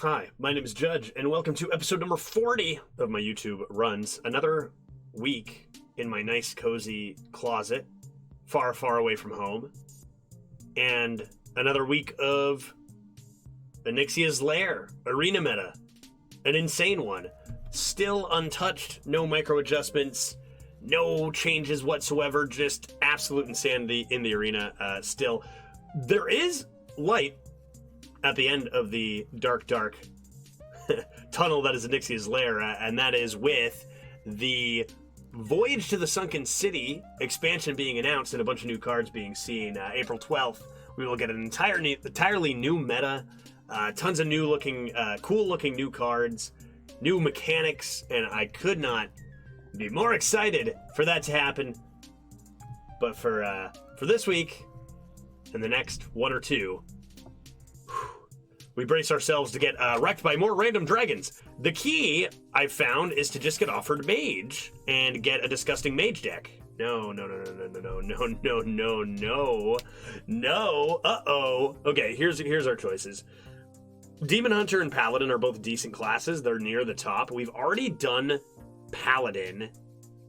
Hi, my name is Judge, and welcome to episode number 40 of my YouTube runs. Another week in my nice, cozy closet, far, far away from home. And another week of Onyxia's Lair, arena meta. An insane one. Still untouched, no micro adjustments, no changes whatsoever, just absolute insanity in the arena still. There is light at the end of the dark tunnel that is Onyxia's Lair, and that is with the Voyage to the Sunken City expansion being announced and a bunch of new cards being seen. April 12th, we will get an entirely new meta, tons of new looking, cool looking new cards, new mechanics, and I could not be more excited for that to happen. But for this week and the next one or two, we brace ourselves to get wrecked by more random dragons. The key, I've found, is to just get offered Mage and get a disgusting Mage deck. No. Uh-oh. Okay, here's our choices. Demon Hunter and Paladin are both decent classes. They're near the top. We've already done Paladin.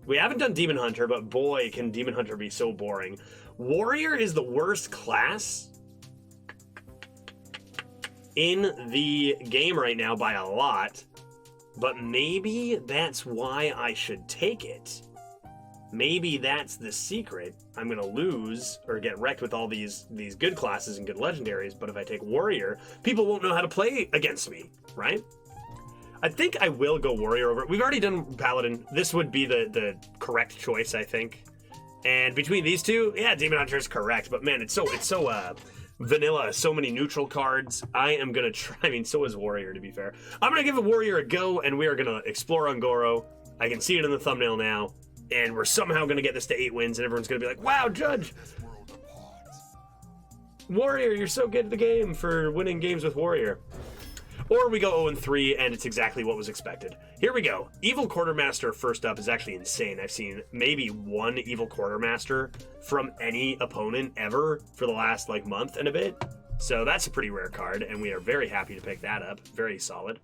We haven't done Demon Hunter, but boy, can Demon Hunter be so boring. Warrior is the worst class in the game right now by a lot, but maybe that's why I should take it. Maybe that's the secret. I'm gonna lose or get wrecked with all these good classes and good legendaries, but if I take Warrior, people won't know how to play against me, right? I think I will go Warrior over. We've already done Paladin. This would be the correct choice, I think. And between these two, yeah, Demon Hunter is correct, but man, it's so vanilla, so many neutral cards. I am gonna try, I mean, so is Warrior, to be fair. I'm gonna give a Warrior a go, and we are gonna explore Ungoro. I can see it in the thumbnail now, and we're somehow gonna get this to 8 wins, and everyone's gonna be like, wow, Judge! Warrior, you're so good at the game for winning games with Warrior. Or we go 0-3, and it's exactly what was expected. Here we go. Evil Quartermaster first up is actually insane. I've seen maybe one Evil Quartermaster from any opponent ever for the last month and a bit. So that's a pretty rare card, and we are very happy to pick that up. Very solid.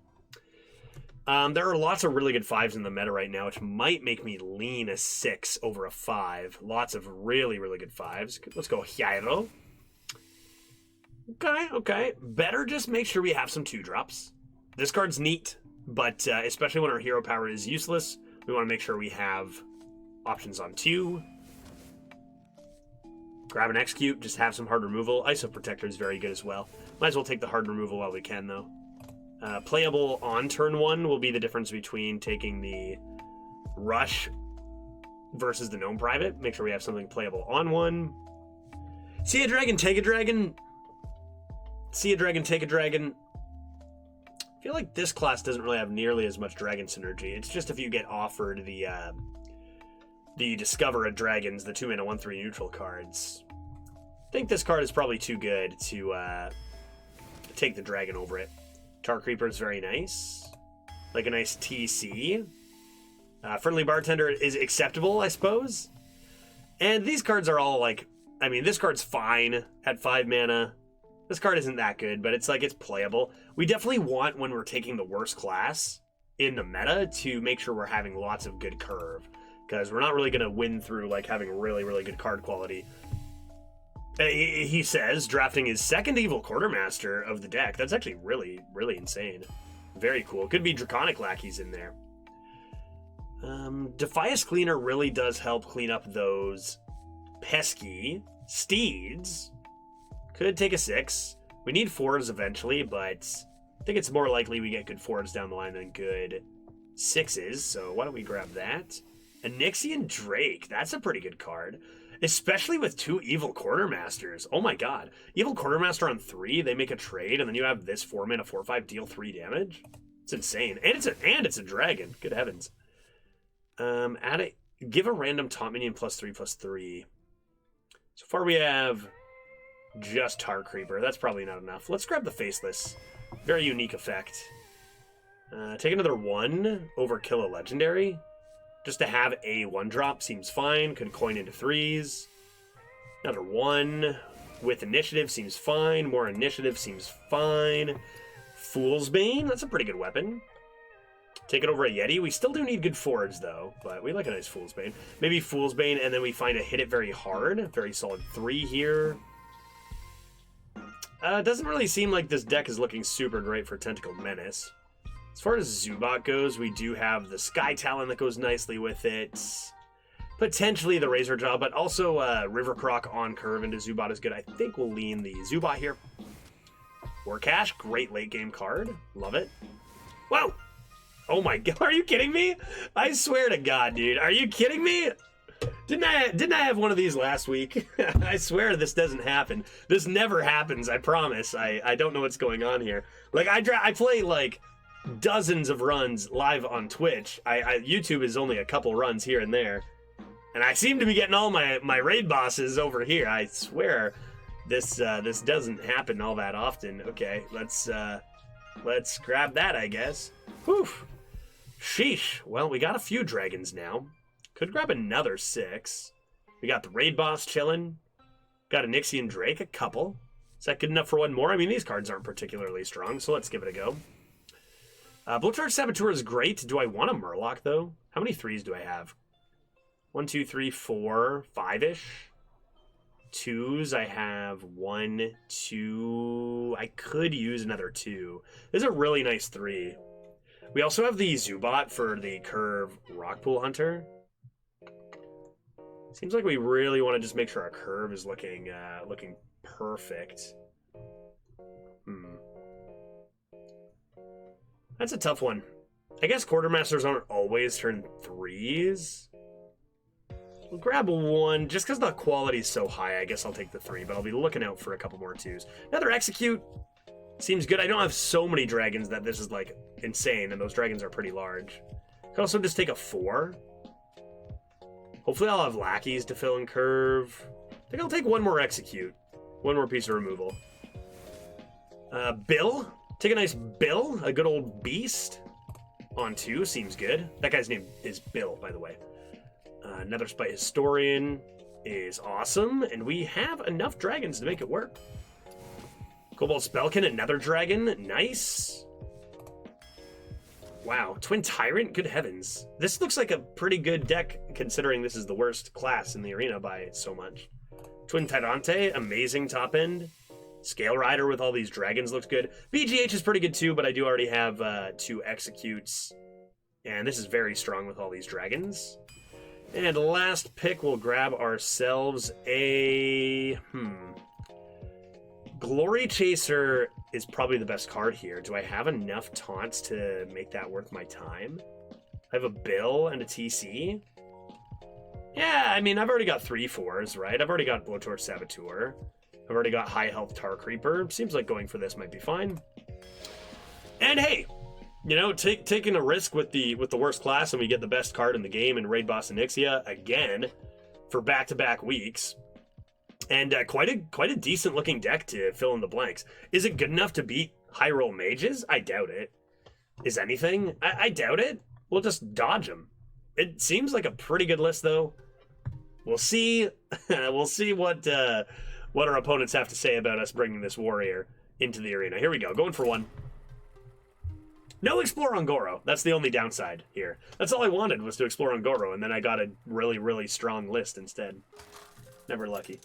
There are lots of really good 5s in the meta right now, which might make me lean a 6 over a 5. Lots of really, really good 5s. Let's go Hyairo. Okay. Better just make sure we have some 2-drops. This card's neat, but especially when our hero power is useless, we want to make sure we have options on 2. Grab and execute, just have some hard removal. ISO Protector is very good as well. Might as well take the hard removal while we can, though. Playable on turn 1 will be the difference between taking the Rush versus the Gnome Private. Make sure we have something playable on 1. See a dragon, take a dragon. See a dragon, take a dragon. I feel like this class doesn't really have nearly as much dragon synergy. It's just if you get offered the Discover a Dragons, the 2-mana 1/3 neutral cards. I think this card is probably too good to take the dragon over it. Tar Creeper is very nice. Like a nice TC. Friendly Bartender is acceptable, I suppose. And these cards are all this card's fine at 5 mana. This card isn't that good, but it's playable. We definitely want, when we're taking the worst class in the meta, to make sure we're having lots of good curve, because we're not really going to win through having really, really good card quality. He says drafting his second Evil Quartermaster of the deck. That's actually really, really insane. Very cool. Could be Draconic Lackeys in there. Defias Cleaner really does help clean up those pesky steeds. Could take a 6. We need 4s eventually, but I think it's more likely we get good 4s down the line than good 6s, so why don't we grab that? Onyxian Drake, that's a pretty good card. Especially with 2 Evil Quartermasters. Oh my god. Evil Quartermaster on 3, they make a trade, and then you have this 4-mana 4/5 deal 3 damage. It's insane. And it's a dragon. Good heavens. Give a random top minion +3/+3. So far we have just Tar Creeper. That's probably not enough. Let's grab the Faceless. Very unique effect. Take another 1 over kill a legendary. Just to have a 1-drop seems fine. Could coin into 3s. Another 1 with initiative seems fine. More initiative seems fine. Fool's Bane. That's a pretty good weapon. Take it over a Yeti. We still do need good forwards, though, but we like a nice Fool's Bane. Maybe Fool's Bane, and then we find a hit it very hard. Very solid 3 here. It doesn't really seem like this deck is looking super great for Tentacled Menace. As far as Zubat goes, we do have the Sky Talon that goes nicely with it. Potentially the Razor Jaw, but also River Croc on curve into Zubat is good. I think we'll lean the Zubat here. Warcash, great late game card. Love it. Whoa! Oh my god, are you kidding me? I swear to God, dude. Are you kidding me? Didn't I have one of these last week? I swear this doesn't happen. This never happens, I promise. I don't know what's going on here. Like, I play, like, dozens of runs live on Twitch. YouTube is only a couple runs here and there. And I seem to be getting all my raid bosses over here. I swear this doesn't happen all that often. Okay, let's grab that, I guess. Whew. Sheesh. Well, we got a few dragons now. Could grab another 6. We got the raid boss chilling. Got Onyxia and Drake, a couple. Is that good enough for one more? I mean, these cards aren't particularly strong, so let's give it a go. Blowtorch Saboteur is great. Do I want a Murloc, though? How many 3s do I have? 1, 2, 3, 4, 5-ish. 2s, I have 1, 2. I could use another 2. This is a really nice 3. We also have the Zubat for the curve Rockpool Hunter. Seems like we really want to just make sure our curve is looking perfect. That's a tough one. I guess Quartermasters aren't always turn 3s. We'll grab 1, just because the quality is so high, I guess I'll take the 3, but I'll be looking out for a couple more 2s. Another Execute seems good. I don't have so many dragons that this is, like, insane, and those dragons are pretty large. I could also just take a 4. Hopefully I'll have lackeys to fill in curve. I think I'll take 1 more Execute. 1 more piece of removal. Bill. Take a nice Bill, a good old beast. On 2 seems good. That guy's name is Bill, by the way. Another Spite Historian is awesome, and we have enough dragons to make it work. Cobalt Spellkin, another dragon. Nice. Wow. Twin Tyrant, good heavens. This looks like a pretty good deck, considering this is the worst class in the arena by so much. Twin Tyrante, amazing top end. Scale Rider with all these dragons looks good. BGH is pretty good too, but I do already have 2 Executes. And this is very strong with all these dragons. And last pick, we'll grab ourselves a... Glory Chaser is probably the best card here. Do I have enough taunts to make that worth my time? I have a Bill and a TC. Yeah, I mean, I've already got 3 4s, right? I've already got Blowtorch Saboteur. I've already got High Health Tar Creeper. Seems like going for this might be fine. And hey, you know, taking a risk with the worst class, and we get the best card in the game in Raid Boss Onyxia again for back-to-back weeks. And quite a decent looking deck to fill in the blanks. Is it good enough to beat high roll mages? I doubt it. Is anything? I doubt it. We'll just dodge them. It seems like a pretty good list, though. We'll see. We'll see what our opponents have to say about us bringing this warrior into the arena. Here we go. Going for 1. No Explore on Goro. That's the only downside here. That's all I wanted was to explore on Goro, and then I got a really, really strong list instead. Never lucky.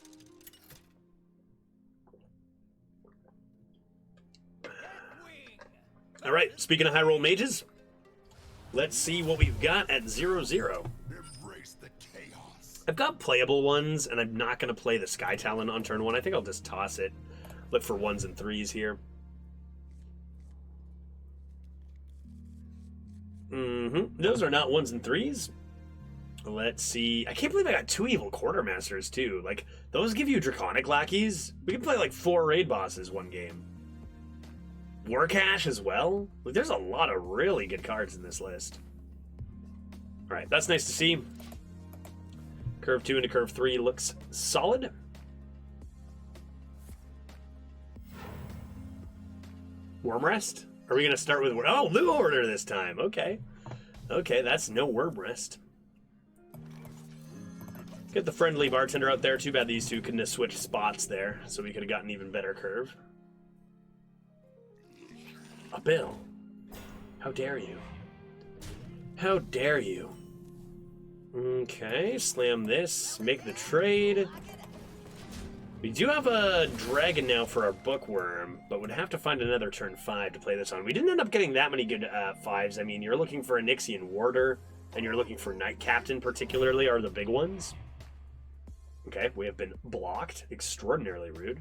All right, speaking of high roll mages, let's see what we've got at 0-0. I've got playable ones, and I'm not going to play the Sky Talon on turn 1. I think I'll just toss it. Look for 1s and 3s here. Those are not 1s and 3s. Let's see. I can't believe I got 2 Evil Quartermasters, too. Like, those give you Draconic Lackeys. We can play, like, 4 raid bosses one game. Warcash as well. Like, there's a lot of really good cards in this list. All right, that's nice to see. Curve 2 into Curve 3 looks solid. Wormrest? Are we going to start with... Oh, Blue Order this time. Okay. Okay, that's no Wormrest. Get the friendly bartender out there. Too bad these two couldn't have switched spots there, so we could have gotten even better curve. A bill. How dare you? How dare you? Okay, slam this, make the trade. We do have a dragon now for our bookworm, but would have to find another turn 5 to play this on. We didn't end up getting that many good 5s. I mean, you're looking for Onyxia and Warder, and you're looking for Knight Captain particularly are the big ones. Okay, we have been blocked. Extraordinarily rude.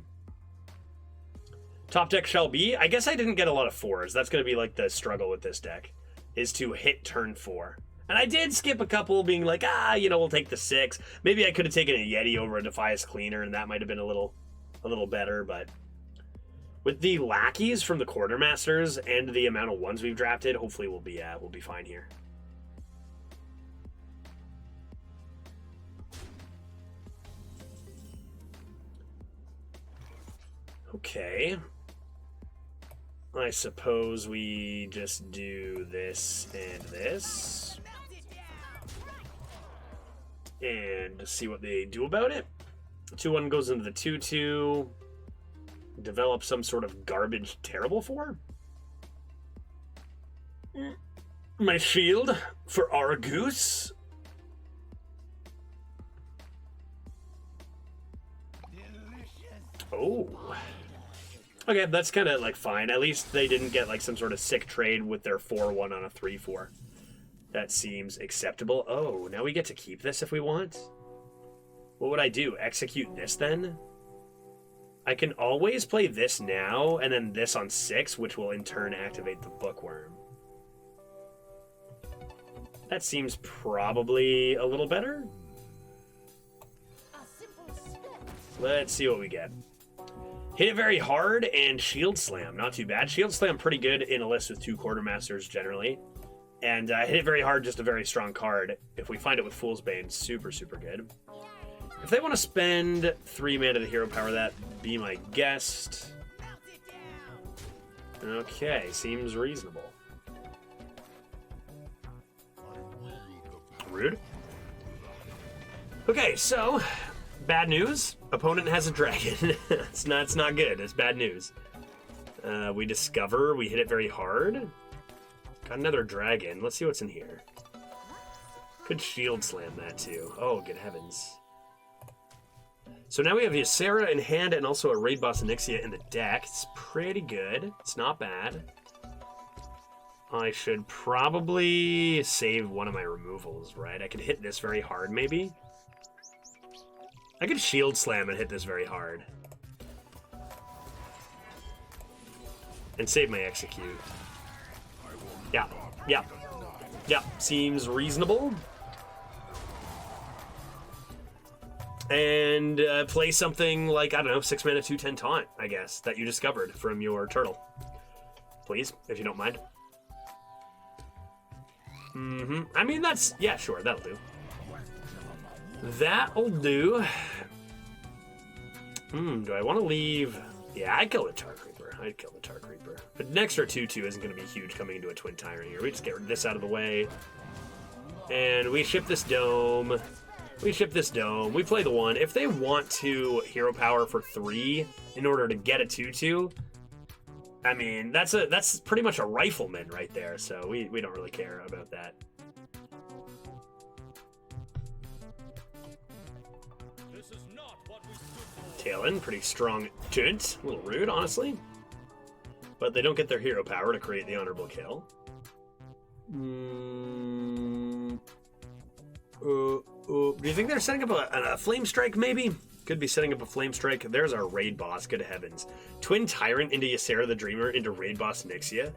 Top deck shall be. I guess I didn't get a lot of 4s. That's going to be like the struggle with this deck, is to hit turn 4. And I did skip a couple being like, we'll take the 6. Maybe I could have taken a Yeti over a Defias Cleaner, and that might have been a little better, but with the lackeys from the Quartermasters and the amount of ones we've drafted, hopefully we'll be fine here. Okay. I suppose we just do this and this. And see what they do about it. 2-1 goes into the 2-2. Develop some sort of garbage terrible 4. My shield for Argus. Oh. Okay, that's kind of like fine. At least they didn't get like some sort of sick trade with their 4-1 on a 3-4. That seems acceptable. Oh, now we get to keep this if we want? What would I do? Execute this then? I can always play this now, and then this on 6, which will in turn activate the bookworm. That seems probably a little better. Let's see what we get. Hit it very hard and Shield Slam. Not too bad. Shield Slam pretty good in a list with 2 Quartermasters generally. And hit it very hard, just a very strong card. If we find it with Fool's Bane, super, super good. If they want to spend 3 mana to hero power that, be my guest. Okay, seems reasonable. Rude. Okay, so bad news. Opponent has a dragon. it's not good. It's bad news. We discover we hit it very hard. Got another dragon. Let's see what's in here. Could shield slam that too. Oh, good heavens. So now we have Ysera in hand and also a Raid Boss Onyxia in the deck. It's pretty good. It's not bad. I should probably save one of my removals, right? I could hit this very hard, maybe. I could shield slam and hit this very hard. And save my execute. Yeah, seems reasonable. And play something like, I don't know, 6 mana 2/10 taunt, I guess, that you discovered from your turtle. Please, if you don't mind. I mean, that's, yeah, sure, that'll do. That'll do. Do I want to leave? Yeah, I'd kill the Tar Creeper. But an extra 2/2 isn't going to be huge coming into a Twin Tyrant here. We just get this out of the way. And we ship this dome. We play the 1. If they want to hero power for 3 in order to get a 2/2, I mean, that's pretty much a rifleman right there, so we don't really care about that. Talon, pretty strong gent. A little rude, honestly. But they don't get their hero power to create the honorable kill. Do you think they're setting up a Flame Strike, maybe? Could be setting up a Flame Strike. There's our Raid Boss, good heavens. Twin Tyrant into Ysera the Dreamer into Raid Boss Onyxia.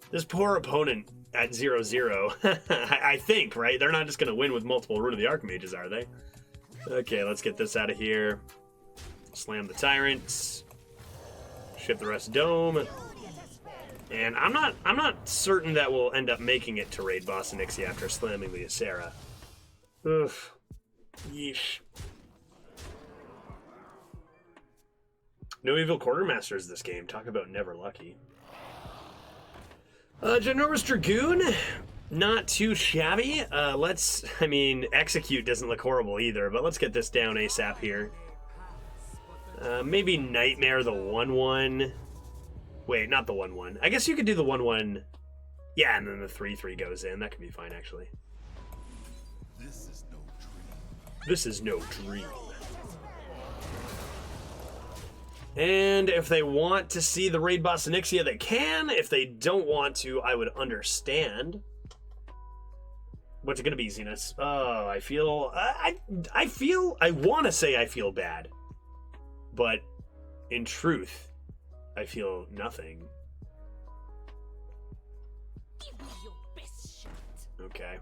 This poor opponent at 0-0, I think, right? They're not just going to win with multiple Rune of the Archmages, are they? Okay, let's get this out of here. Slam the Tyrants. Ship the rest Dome. And I'm not certain that we'll end up making it to Raid Boss Onyxia after slamming the Ysera. Ugh. Yeesh. No evil Quartermasters this game. Talk about never lucky. Ginormous Dragoon. Not too shabby. Execute doesn't look horrible either, but let's get this down ASAP here. Maybe Nightmare the 1/1. Wait, not the 1/1. I guess you could do the 1/1. Yeah, and then the 3/3 goes in. That could be fine, actually. This is no dream. This is no dream. And if they want to see the raid boss Onyxia, they can. If they don't want to, I would understand. What's it gonna be, Xenos? Oh, I feel... I want to say I feel bad. But in truth, I feel nothing. Give me your best shot. Okay.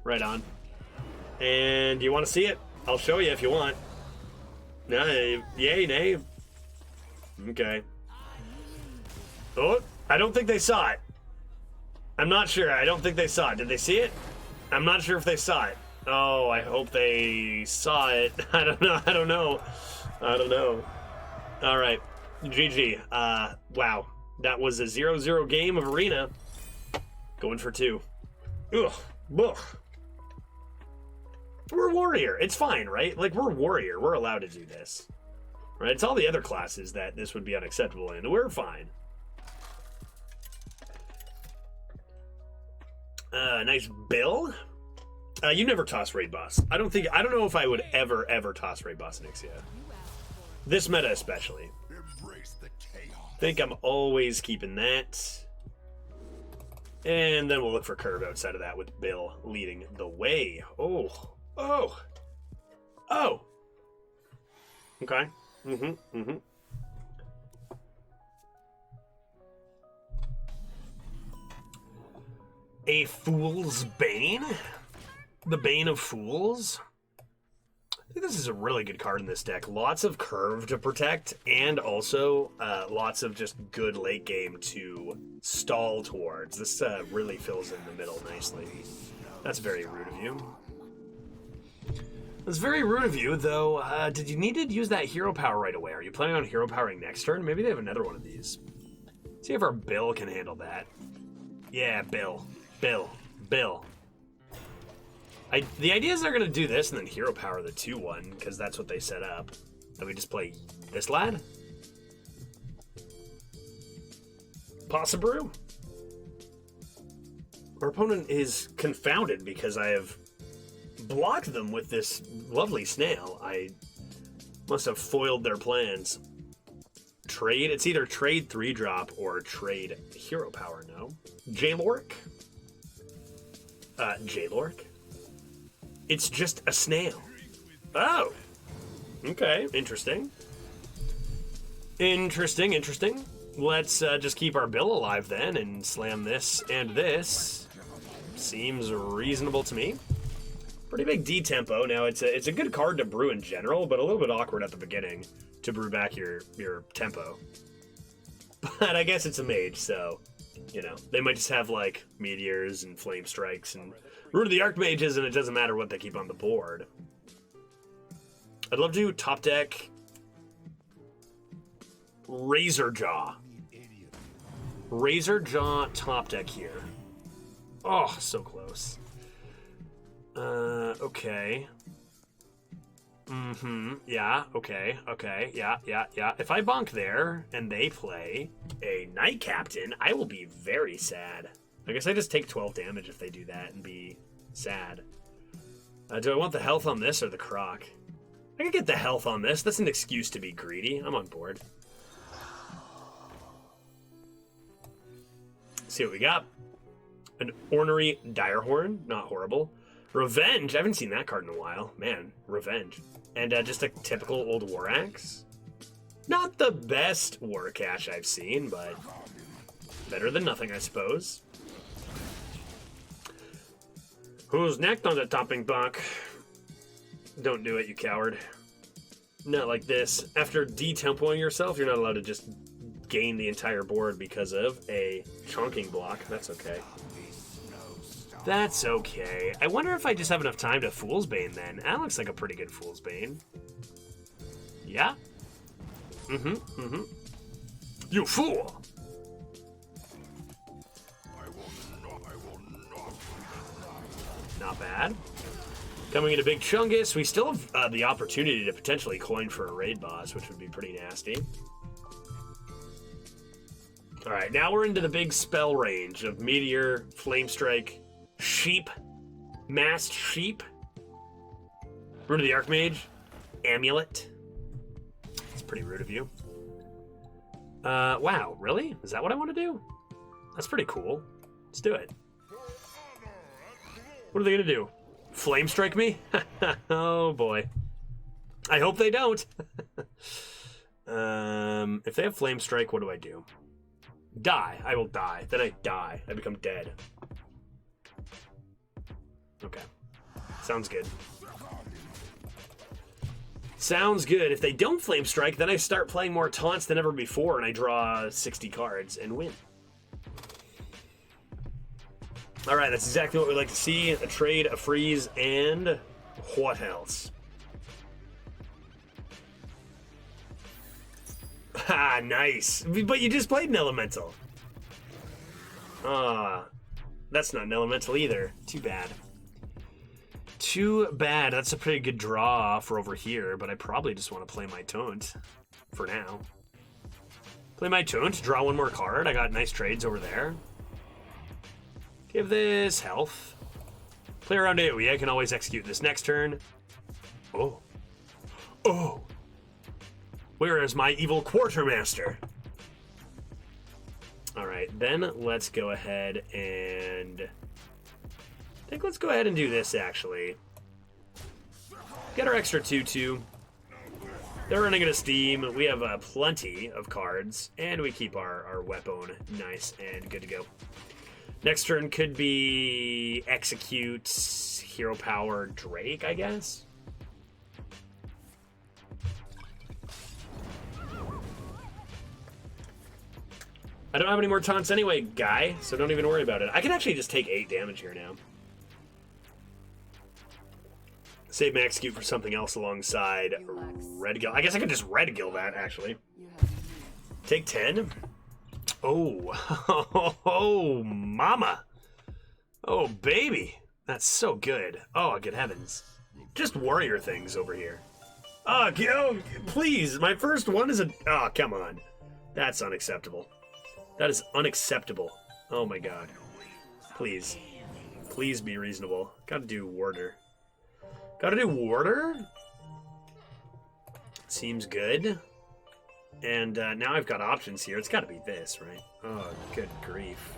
Right on. And do you want to see it? I'll show you if you want. No, yay, nay. Okay. Oh, I don't think they saw it. I'm not sure. I don't think they saw it. Did they see it? I'm not sure if they saw it. Oh, I hope they saw it. I don't know. I don't know. I don't know. All right. GG. Wow. That was a 0-0 game of Arena. Going for 2. Ugh. Ugh. We're Warrior. It's fine, right? Like, we're Warrior. We're allowed to do this. Right? It's all the other classes that this would be unacceptable in. We're fine. Nice Bill. You never toss raid boss. I don't know if I would ever toss raid boss Onyxia. This meta especially. Embrace the chaos. Think I'm always keeping that. And then we'll look for curve outside of that with Bill leading the way. Oh. Oh. Oh. Okay. A Fool's Bane? The Bane of Fools? I think this is a really good card in this deck. Lots of curve to protect, and also lots of just good late game to stall towards. This really fills in the middle nicely. That's very rude of you. That's very rude of you, though. Did you need to use that hero power right away? Are you planning on hero powering next turn? Maybe they have another one of these. See if our Bill can handle that. Yeah, Bill. Bill. The idea is they're going to do this and then hero power the 2/1, because that's what they set up. Then we just play this lad? Possibrew? Our opponent is confounded because I have blocked them with this lovely snail. I must have foiled their plans. Trade? It's either trade 3-drop or trade hero power, no? Jaylork? Jaylork? It's just a snail. Oh! Okay, interesting. Interesting. Let's just keep our Bill alive then and slam this and this. Seems reasonable to me. Pretty big D tempo. Now it's a good card to brew in general, but a little bit awkward at the beginning to brew back your tempo. But I guess it's a mage, so you know they might just have like meteors and flame strikes and Root of the Archmages, and it doesn't matter what they keep on the board. I'd love to do top deck Razorjaw. Razorjaw top deck here. Oh, so close. Okay. Yeah, okay. Yeah. If I bonk there, and they play a Knight Captain, I will be very sad. I guess I just take 12 damage if they do that and be sad. Do I want the health on this or the croc? I could get the health on this. That's an excuse to be greedy. I'm on board. See what we got. An Ornery Direhorn. Not horrible. Revenge. I haven't seen that card in a while. Man, Revenge. And just a typical old War Axe. Not the best War Cache I've seen, but better than nothing, I suppose. Who's next on the topping block? Don't do it, you coward. Not like this. After de-tempoing yourself, you're not allowed to just gain the entire board because of a chunking block. That's okay. That's okay. I wonder if I just have enough time to Fool's Bane then. That looks like a pretty good Fool's Bane. Yeah? You fool! Not bad. Coming into Big Chungus, we still have the opportunity to potentially coin for a raid boss, which would be pretty nasty. All right, now we're into the big spell range of Meteor, Flame Strike, Sheep, Masked Sheep, Rune of the Archmage, Amulet. That's pretty rude of you. Wow, really? Is that what I want to do? That's pretty cool. Let's do it. What are they gonna do? Flame strike me? Oh boy. I hope they don't. If they have flame strike, what do I do? Die. I will die. Then I die. I become dead. Okay. Sounds good. Sounds good. If they don't flame strike, then I start playing more taunts than ever before, and I draw 60 cards and win. All right, that's exactly what we like to see. A trade, a freeze, and what else? Ah, nice. But you just played an elemental. That's not an elemental either. Too bad. Too bad. That's a pretty good draw for over here, but I probably just want to play my taunt for now. Play my taunt, draw one more card. I got nice trades over there. Give this health. Play around AoE. I can always execute this next turn. Oh. Oh. Where is my evil quartermaster? All right, then let's go ahead and... I think let's go ahead and do this, actually. Get our extra 2/2. They're running out of steam. We have plenty of cards, and we keep our weapon nice and good to go. Next turn could be execute Hero Power Drake, I guess. I don't have any more taunts anyway, guy, so don't even worry about it. I can actually just take 8 damage here now. Save my execute for something else alongside Red Gill. I guess I could just Red Gill that, actually. Take 10? Oh. Oh, mama. Oh, baby. That's so good. Oh, good heavens. Just warrior things over here. Oh, please. My first one is a... Oh, come on. That's unacceptable. That is unacceptable. Oh, my God. Please. Please be reasonable. Gotta do Warder. Gotta do Warder? Seems good. And now I've got options here. It's gotta be this, right? Oh, good grief.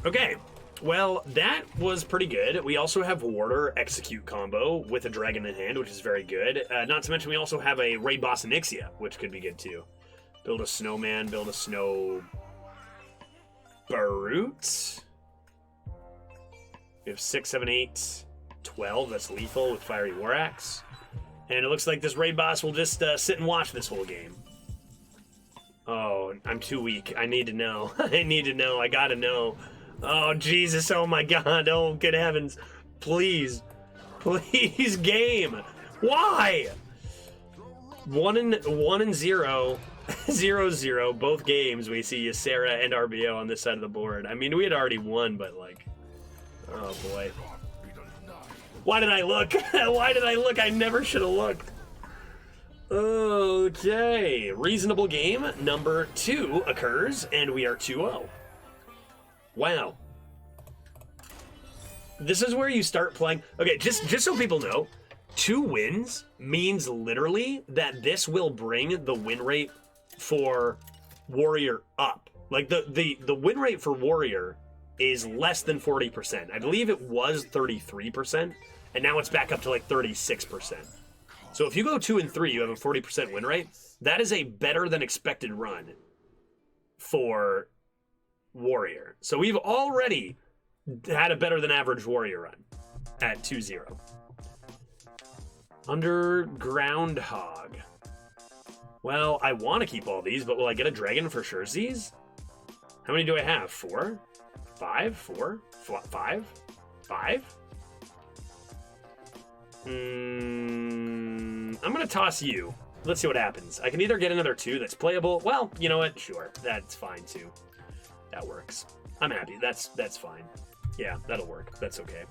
Okay. Well, that was pretty good. We also have Warder Execute combo with a dragon in hand, which is very good. Not to mention we also have a Raid Boss Onyxia, which could be good too. Build a snowman, build a snow... Barut. We have 6, 7, 8, 12. That's lethal with Fiery War Axe. And it looks like this raid boss will just sit and watch this whole game. Oh, I'm too weak. I need to know. I need to know. I gotta know. Oh, Jesus. Oh, my God. Oh, good heavens. Please. Please, game. Why? 1-0. 0-0, both games we see Ysera and RBO on this side of the board. I mean, we had already won, but like, oh boy. Why did I look? Why did I look? I never should have looked. Okay, reasonable game number 2 occurs, and we are 2-0. Wow. This is where you start playing. Okay, just so people know, 2 wins means literally that this will bring the win rate for Warrior up. Like the win rate for Warrior is less than 40%. I believe it was 33%, and now it's back up to like 36%. So if you go 2 and 3, you have a 40% win rate. That is a better than expected run for Warrior. So we've already had a better than average Warrior run at 2-0. Underground Hog. Well, I want to keep all these, but will I get a dragon for surezies? How many do I have? 4? 5? 4? 5? 5? I'm going to toss you. Let's see what happens. I can either get another 2 that's playable. Well, you know what? Sure. That's fine, too. That works. I'm happy. That's fine. Yeah, that'll work. That's okay.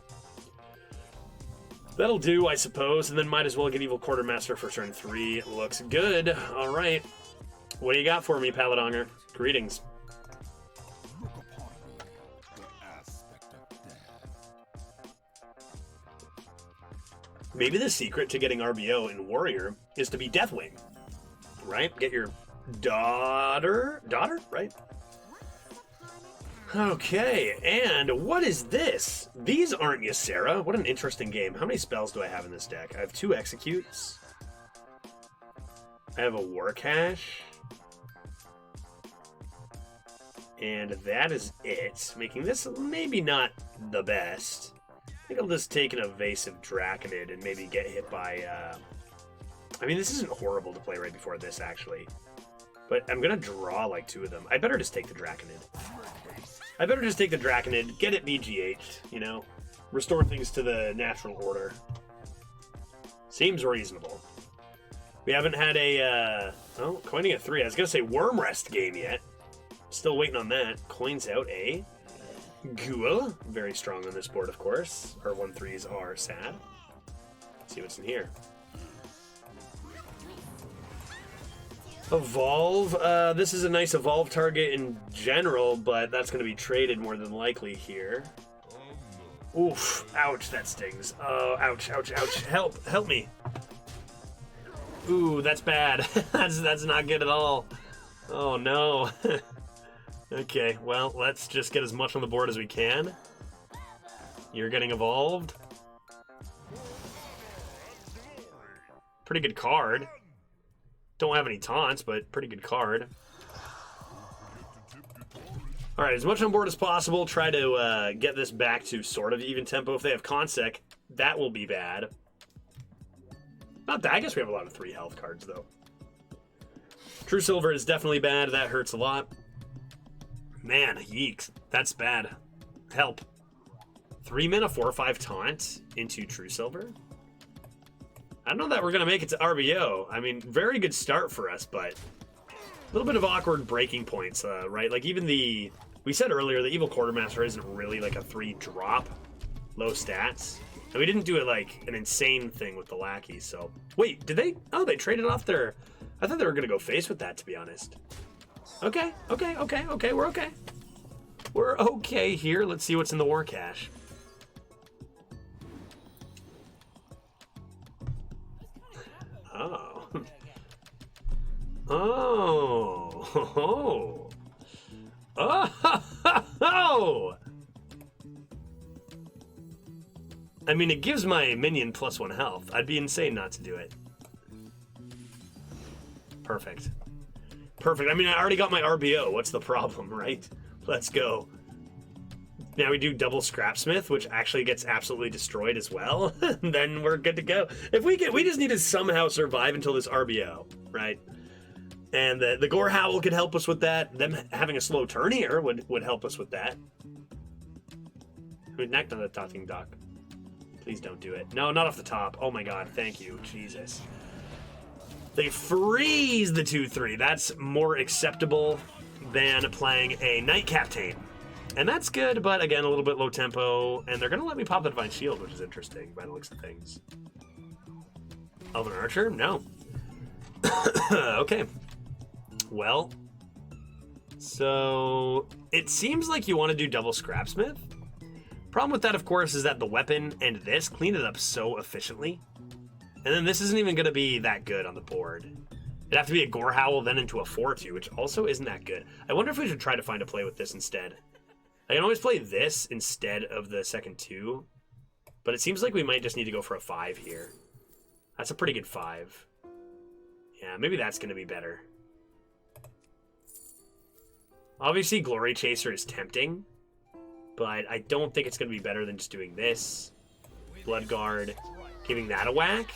That'll do, I suppose, and then might as well get Evil Quartermaster for turn 3. Looks good. All right. What do you got for me, Paladonger? Greetings. Look upon me, the aspect of death. Maybe the secret to getting RBO in Warrior is to be Deathwing, right? Get your daughter, right? Okay, and what is this? These aren't Ysera. What an interesting game. How many spells do I have in this deck? I have 2 Executes. I have a War Cache. And that is it, making this maybe not the best. I think I'll just take an Evasive Draconid and maybe get hit by... I mean, this isn't horrible to play right before this, actually. But I'm going to draw like 2 of them. I better just take the Draconid. Get it BGH, you know? Restore things to the natural order. Seems reasonable. We haven't had a, coining a 3. I was going to say Worm Rest game yet. Still waiting on that. Coins out a Ghoul. Very strong on this board, of course. Our 1/3s are sad. Let's see what's in here. Evolve. This is a nice evolve target in general, but that's going to be traded more than likely here. Oof. Ouch, that stings. Oh, ouch, ouch, ouch. Help me. Ooh, that's bad. that's not good at all. Oh, no. Okay, well, let's just get as much on the board as we can. You're getting evolved. Pretty good card. Don't have any taunts, but pretty good card. Alright, as much on board as possible. Try to get this back to sort of even tempo. If they have Consec, that will be bad. Not that. I guess we have a lot of 3 health cards, though. True Silver is definitely bad. That hurts a lot. Man, yeeks. That's bad. Help. 3 mana, 4 or 5 taunt into True Silver. I don't know that we're going to make it to RBO. I mean, very good start for us, but a little bit of awkward breaking points, right? Like even the... We said earlier, the Evil Quartermaster isn't really like a 3-drop, low stats. And we didn't do it like an insane thing with the lackeys, so... Wait, did they... Oh, they traded off their... I thought they were going to go face with that, to be honest. Okay, we're okay. We're okay here. Let's see what's in the War Cache. Oh. Oh. Oh. I mean, it gives my minion +1 health. I'd be insane not to do it. Perfect. Perfect. I mean, I already got my RBO. What's the problem, right? Let's go. Now we do double Scrapsmith, which actually gets absolutely destroyed as well. Then we're good to go. If we just need to somehow survive until this RBO, right? And the Gore Howl could help us with that. Them having a slow turn here would help us with that. We'd knocked on the talking dock. Please don't do it. No, not off the top. Oh my god, thank you. Jesus. They freeze the 2/3. That's more acceptable than playing a Night Captain. And that's good, but again, a little bit low tempo. And they're going to let me pop the Divine Shield, which is interesting by the looks of things. Elven Archer? No. Okay. Well, so it seems like you want to do double Scrapsmith. Problem with that, of course, is that the weapon and this clean it up so efficiently. And then this isn't even going to be that good on the board. It'd have to be a Gore Howl, then into a 4/2, which also isn't that good. I wonder if we should try to find a play with this instead. I can always play this instead of the second 2, but it seems like we might just need to go for a 5 here. That's a pretty good 5. Yeah, maybe that's going to be better. Obviously, Glory Chaser is tempting, but I don't think it's going to be better than just doing this. Bloodguard, giving that a whack.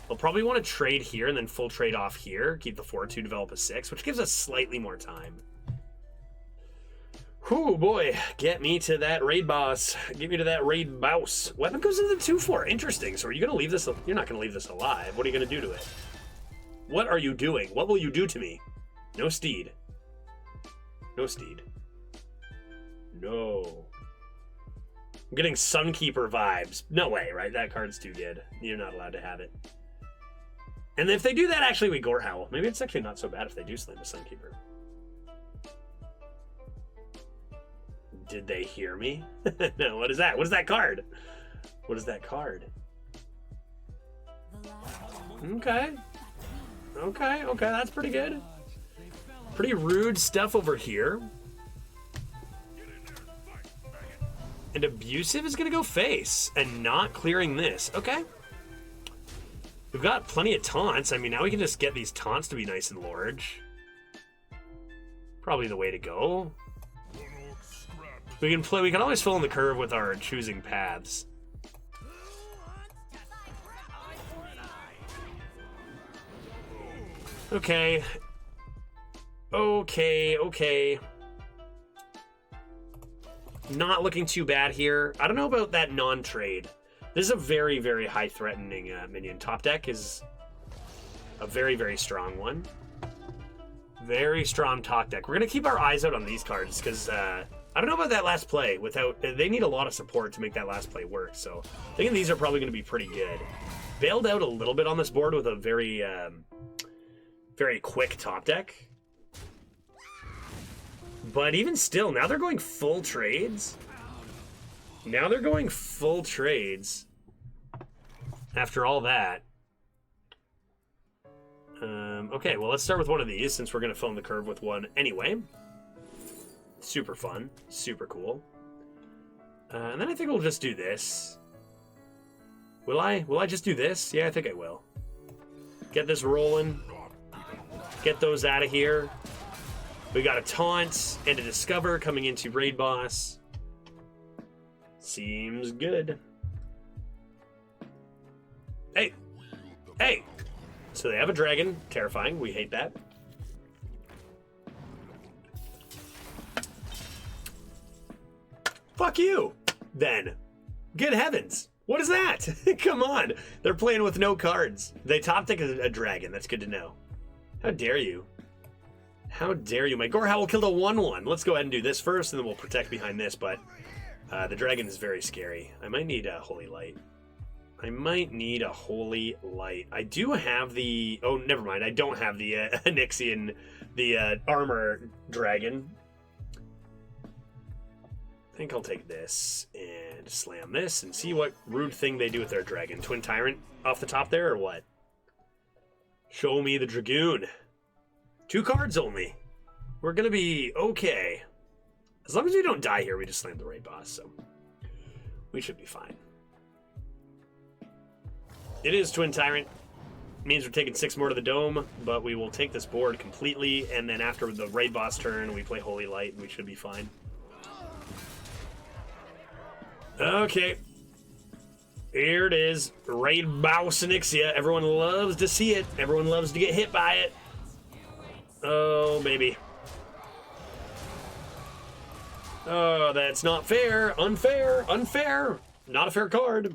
We'll probably want to trade here and then full trade off here. Keep the 4/2, develop a 6, which gives us slightly more time. Whew, boy. Get me to that raid boss. Get me to that raid boss. Weapon goes into the 2/4. Interesting. So are you going to leave this... You're not going to leave this alive. What are you going to do to it? What are you doing? What will you do to me? No steed. No steed. No. I'm getting Sunkeeper vibes. No way, right? That card's too good. You're not allowed to have it. And if they do that, actually, we Gore Howl. Maybe it's actually not so bad if they do slam a Sunkeeper. Did they hear me? No, what is that? What is that card? What is that card? Okay. Okay, that's pretty good. Pretty rude stuff over here. And Abusive is going to go face and not clearing this. Okay. We've got plenty of taunts. I mean, now we can just get these taunts to be nice and large. Probably the way to go. We can always fill in the curve with our choosing paths. Okay. Okay. Not looking too bad here. I don't know about that non-trade. This is a very, very high-threatening minion. Top deck is a very, very strong one. Very strong top deck. We're going to keep our eyes out on these cards because I don't know about that last play. They need a lot of support to make that last play work. So I think these are probably going to be pretty good. Bailed out a little bit on this board with a very, very quick top deck. But even still, now they're going full trades. After all that. Okay, well, let's start with one of these since we're going to fill in the curve with one anyway. Super fun. Super cool. And then I think we'll just do this. Will I? Will I just do this? Yeah, I think I will. Get this rolling. Get those out of here. We got a taunt and a discover coming into raid boss. Seems good. Hey! Hey! So they have a dragon. Terrifying. We hate that. Fuck you! Then. Good heavens. What is that? Come on. They're playing with no cards. They top deck a dragon. That's good to know. How dare you? How dare you? My Gore Howl killed a 1/1. Let's go ahead and do this first, and then we'll protect behind this, but the dragon is very scary. I might need a Holy Light. I do have the... Oh, never mind. I don't have the Onyxian, the armor dragon. I think I'll take this and slam this and see what rude thing they do with their dragon. Twin Tyrant off the top there, or what? Show me the Dragoon. 2 cards only. We're going to be okay. As long as we don't die here, we just slam the raid boss, so we should be fine. It is Twin Tyrant. Means we're taking 6 more to the dome, but we will take this board completely, and then after the raid boss turn, we play Holy Light, and we should be fine. Okay. Here it is. Raid boss Onyxia. Everyone loves to see it. Everyone loves to get hit by it. Oh, baby. Oh, that's not fair. Unfair. Unfair. Not a fair card.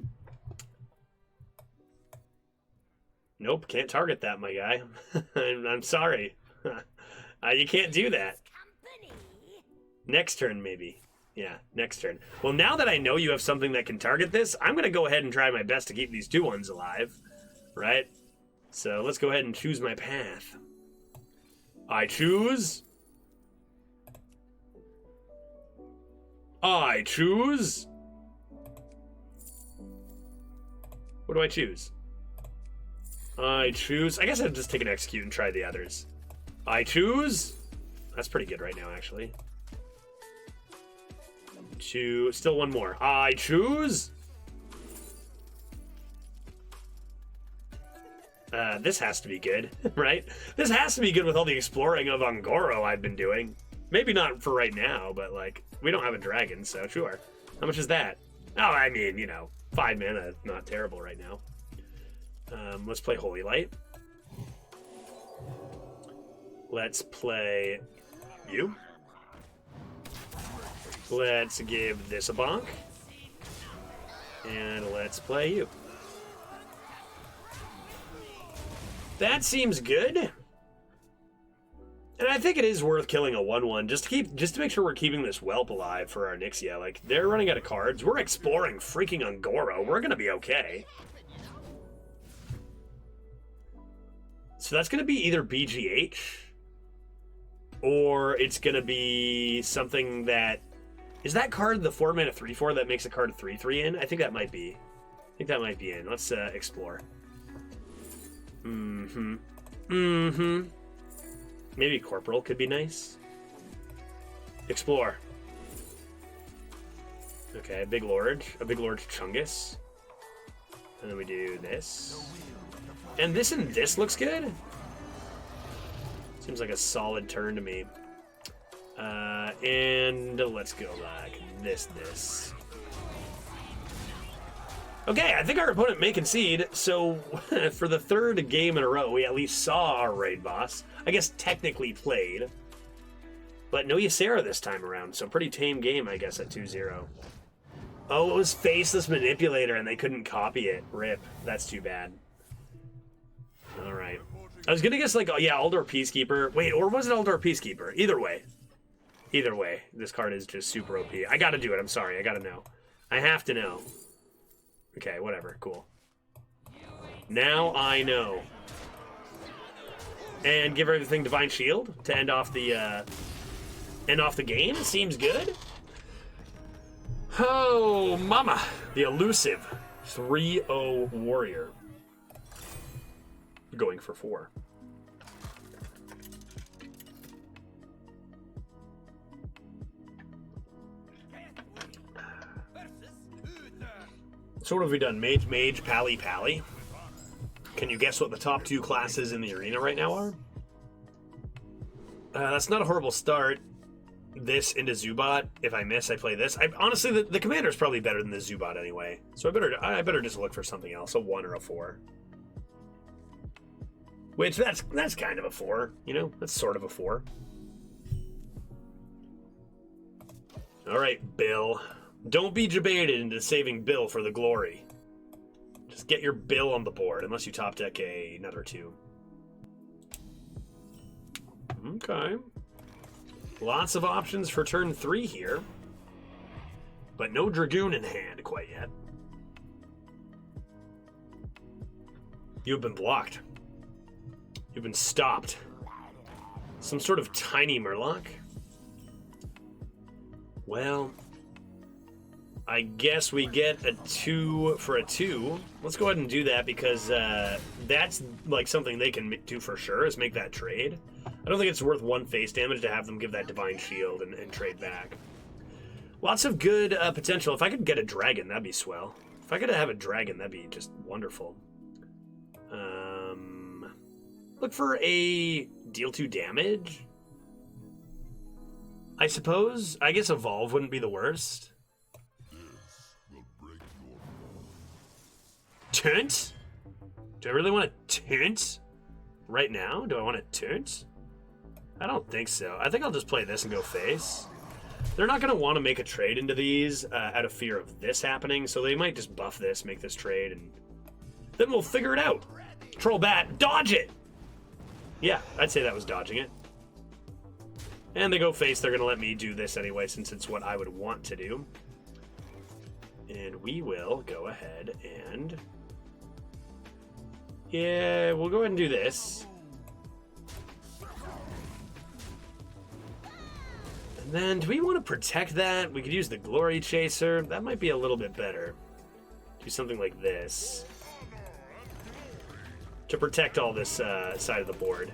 Nope, can't target that, my guy. I'm sorry. You can't do that. Next turn, maybe. Yeah, next turn. Well, now that I know you have something that can target this, I'm going to go ahead and try my best to keep these 2/1s alive. Right? So let's go ahead and choose my path. I choose... What do I choose? I guess I'll just take an execute and try the others. I choose... That's pretty good right now, actually. Still one more. I choose... this has to be good, right? This has to be good with all the exploring of Ongoro I've been doing. Maybe not for right now, but, like, we don't have a dragon, so sure. How much is that? Oh, I mean, 5 mana, not terrible right now. Let's play Holy Light. Let's play you. Let's give this a bonk. And let's play you. That seems good. And I think it is worth killing a 1/1 just to make sure we're keeping this whelp alive for our Onyxia. Like, they're running out of cards. We're exploring freaking Ungoro. We're gonna be okay. So that's gonna be either BGH, or it's gonna be something that... Is that card the 4-mana 3/4 that makes a card a 3/3 in? I think that might be. I think that might be in. Let's explore. Maybe Corporal could be nice. Explore. Okay, a big Lord Chungus. And then we do this. And this looks good. Seems like a solid turn to me. And let's go like this. Okay, I think our opponent may concede, so for the third game in a row, we at least saw our raid boss. I guess technically played. But no Ysera this time around, so pretty tame game, I guess, at 2-0. Oh, it was Faceless Manipulator, and they couldn't copy it. RIP. That's too bad. Alright. I was gonna guess, like, oh, yeah, Aldor Peacekeeper. Wait, or was it Aldor Peacekeeper? Either way. Either way, this card is just super OP. I gotta do it, I'm sorry, I gotta know. I have to know. Okay, whatever, cool. Now I know. And give everything Divine Shield to end off the game. Seems good. Oh, mama. The elusive 3/0 warrior. Going for 4. So what have we done? Mage, Pally. Can you guess what the top 2 classes in the arena right now are? That's not a horrible start. This into Zubat. If I miss, I play this. Honestly, the commander is probably better than the Zubat anyway. So I better just look for something else, a 1 or a 4. Which that's kind of a 4, you know? That's sort of a 4. All right, Bill. Don't be debated into saving Bill for the glory. Just get your Bill on the board, unless you top deck another 2. Okay. Lots of options for turn 3 here. But no Dragoon in hand quite yet. You've been blocked. You've been stopped. Some sort of tiny Murloc? Well, I guess we get a 2 for a 2. Let's go ahead and do that because that's like something they can do for sure, is make that trade. I don't think it's worth 1 face damage to have them give that Divine Shield and trade back. Lots of good potential. If I could get a dragon, that'd be swell. If I could have a dragon, that'd be just wonderful. Look for a deal 2 damage, I suppose. I guess Evolve wouldn't be the worst. Tunt? Do I really want to tunt right now? Do I want to tunt? I don't think so. I think I'll just play this and go face. They're not going to want to make a trade into these out of fear of this happening, so they might just buff this, make this trade, and then we'll figure it out. Troll Bat, dodge it! Yeah, I'd say that was dodging it. And they go face, they're going to let me do this anyway, since it's what I would want to do. And we will go ahead and... yeah, we'll go ahead and do this. And then, do we want to protect that? We could use the Glory Chaser. That might be a little bit better. Do something like this. To protect all this side of the board.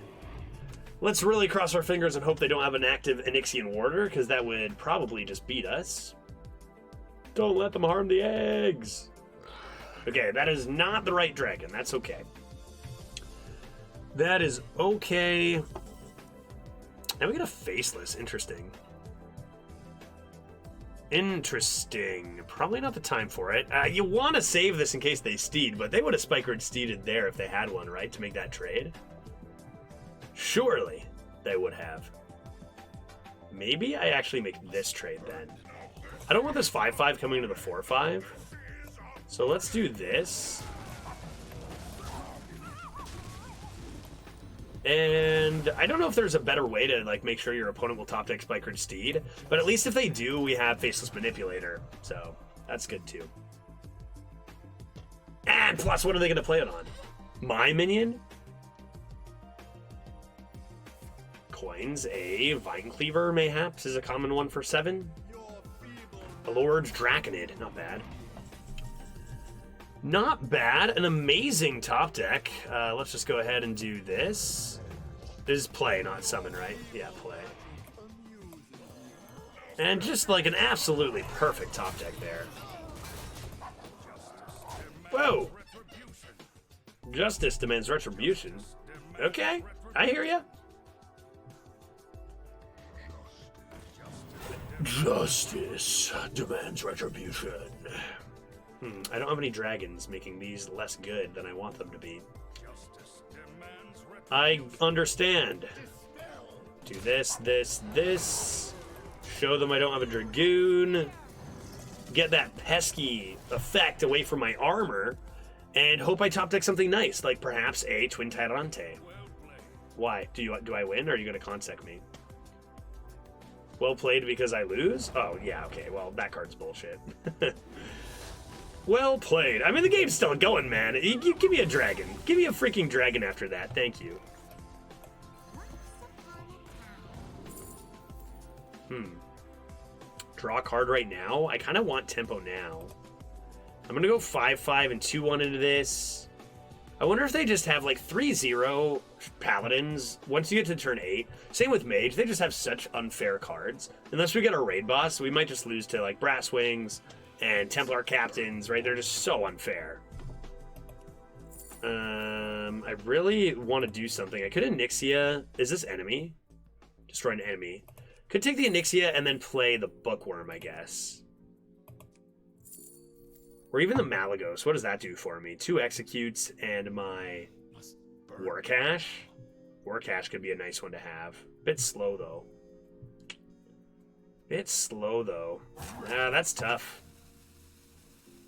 Let's really cross our fingers and hope they don't have an active Onyxian Warder, because that would probably just beat us. Don't let them harm the eggs. Okay, that is not the right dragon. That's okay. That is okay. Now we get a Faceless. Interesting. Interesting. Probably not the time for it. You want to save this in case they steed, but they would have Spikered steeded there if they had one, right? To make that trade. Surely they would have. Maybe I actually make this trade then. I don't want this 5/5 coming into the 4/5. So let's do this. And I don't know if there's a better way to like make sure your opponent will top deck Spikered Steed, but at least if they do, we have Faceless Manipulator, so that's good too. And plus, what are they going to play it on? My minion? Coins, a Vine Cleaver, mayhaps, is a common one for 7. Allured Draconid, not bad. Not bad, an amazing top deck. Let's just go ahead and do this. This is play, not summon, right? Yeah, play. And just like an absolutely perfect top deck there. Whoa! Justice demands retribution. Okay, I hear ya. Justice demands retribution. I don't have any dragons, making these less good than I want them to be. I understand. Do this, this, this. Show them I don't have a Dragoon. Get that pesky effect away from my armor. And hope I top deck something nice, like perhaps a Twin Tyrante. Why? Do I win, or are you going to consec me? Well played because I lose? Oh, yeah, okay, well, that card's bullshit. Well played. I mean, the game's still going, man. You give me a dragon. Give me a freaking dragon after that. Thank you. Draw a card right now? I kind of want tempo now. I'm going to go 5-5 and 2-1 into this. I wonder if they just have like 3-0 paladins once you get to turn 8. Same with mage. They just have such unfair cards. Unless we get a raid boss, we might just lose to like Brass Wings and Templar Captains, right? They're just so unfair. I really want to do something. I could Onyxia. Is this enemy? Destroy an enemy. Could take the Onyxia and then play the Bookworm, I guess. Or even the Malagos. What does that do for me? 2 executes and my Warcash. Warcash could be a nice one to have. Bit slow, though. That's tough.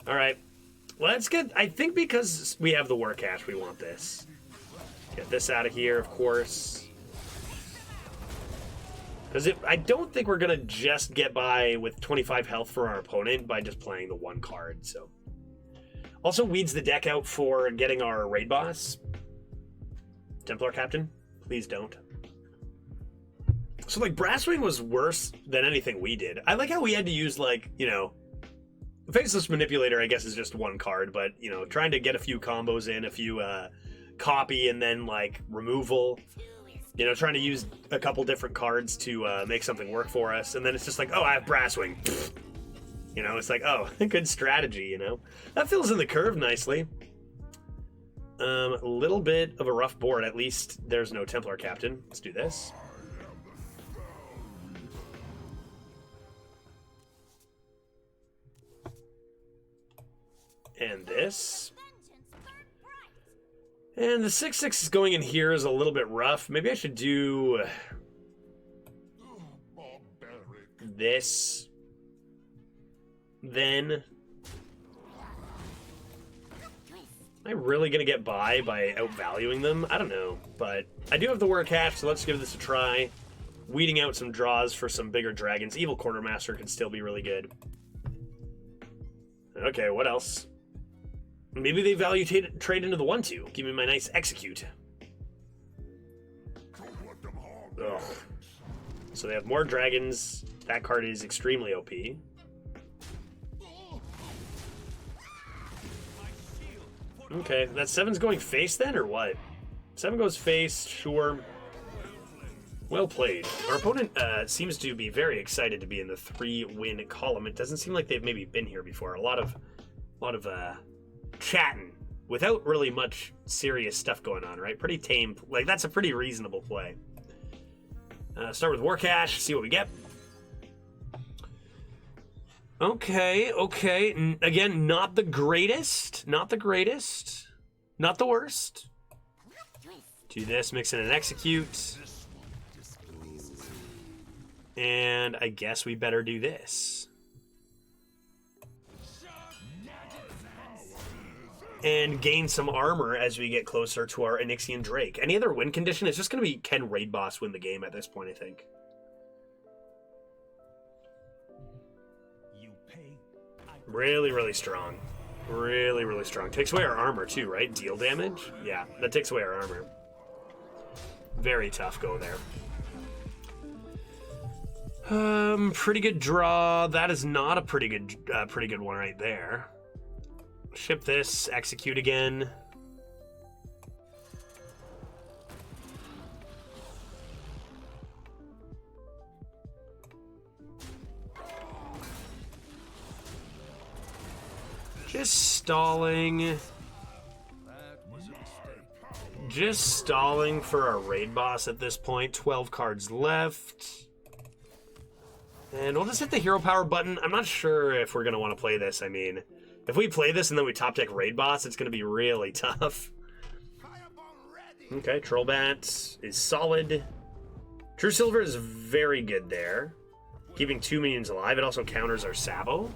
All right. Let's get... I think because we have the Warcash, we want this. Get this out of here, of course. Because I don't think we're going to just get by with 25 health for our opponent by just playing the 1 card, so. Also weeds the deck out for getting our raid boss. Templar Captain, please don't. So, like, Brasswing was worse than anything we did. I like how we had to use, like, you know, Faceless Manipulator, I guess, is just 1 card, but, you know, trying to get a few combos in, a few copy and then, like, removal. You know, trying to use a couple different cards to make something work for us. And then it's just like, oh, I have Brasswing. You know, it's like, oh, good strategy, you know. That fills in the curve nicely. A little bit of a rough board. At least there's no Templar Captain. Let's do this. And this. And the 6-6 is going in here is a little bit rough. Maybe I should do this. Then. Am I really going to get by outvaluing them? I don't know. But I do have the Warcash, so let's give this a try. Weeding out some draws for some bigger dragons. Evil Quartermaster can still be really good. Okay, what else? Maybe they value trade into the 1-2. Give me my nice execute. Ugh. So they have more dragons. That card is extremely OP. Okay, that 7's going face then, or what? 7 goes face, sure. Well played. Our opponent seems to be very excited to be in the 3-win column. It doesn't seem like they've maybe been here before. A lot of chatting without really much serious stuff going on, right? Pretty tame. Like, that's a pretty reasonable play. Start with Warcash, see what we get. Okay. Again, not the greatest. Not the greatest. Not the worst. Do this, mix in an execute. And I guess we better do this. and gain some armor as we get closer to our Onyxian Drake. Any other win condition? It's just going to be, can Raid Boss win the game at this point, I think. Really, really strong. Really, really strong. Takes away our armor too, right? Deal damage? Yeah, that takes away our armor. Very tough go there. Pretty good draw. That is not a pretty good one right there. Ship this, execute again. Just stalling. Just stalling for our raid boss at this point. 12 cards left. And we'll just hit the hero power button. I'm not sure if we're going to want to play this. I mean, if we play this and then we top deck raid boss, it's going to be really tough. Okay, Troll Bat is solid. True Silver is very good there. Keeping 2 minions alive. It also counters our Sabo.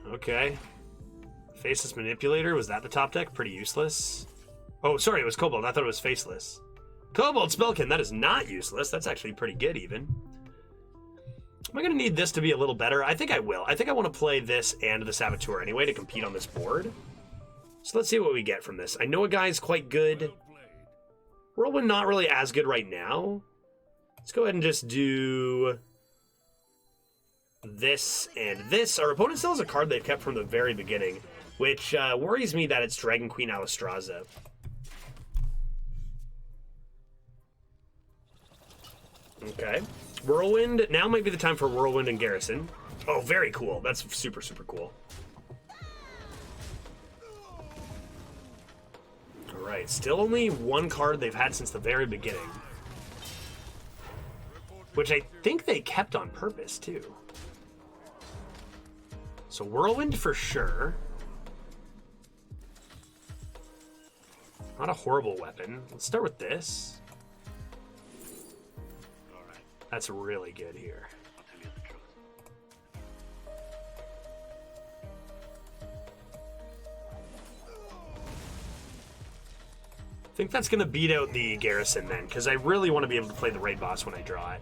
Okay. Faceless Manipulator, was that the top deck? Pretty useless. Oh, sorry, it was Kobold. I thought it was Faceless. Kobold Spellkin, that is not useless. That's actually pretty good, even. Am I going to need this to be a little better? I think I will. I think I want to play this and the Saboteur anyway to compete on this board. So let's see what we get from this. I know a guy's quite good. Whirlwind not really as good right now. Let's go ahead and just do this and this. Our opponent still has a card they've kept from the very beginning, which worries me that it's Dragon Queen Alistraza. Okay. Whirlwind. Now might be the time for Whirlwind and Garrison. Oh, very cool. That's super, super cool. Alright, still only one card they've had since the very beginning. Which I think they kept on purpose, too. So Whirlwind for sure. Not a horrible weapon. Let's start with this. That's really good here. I think that's going to beat out the Garrison then, because I really want to be able to play the raid boss when I draw it.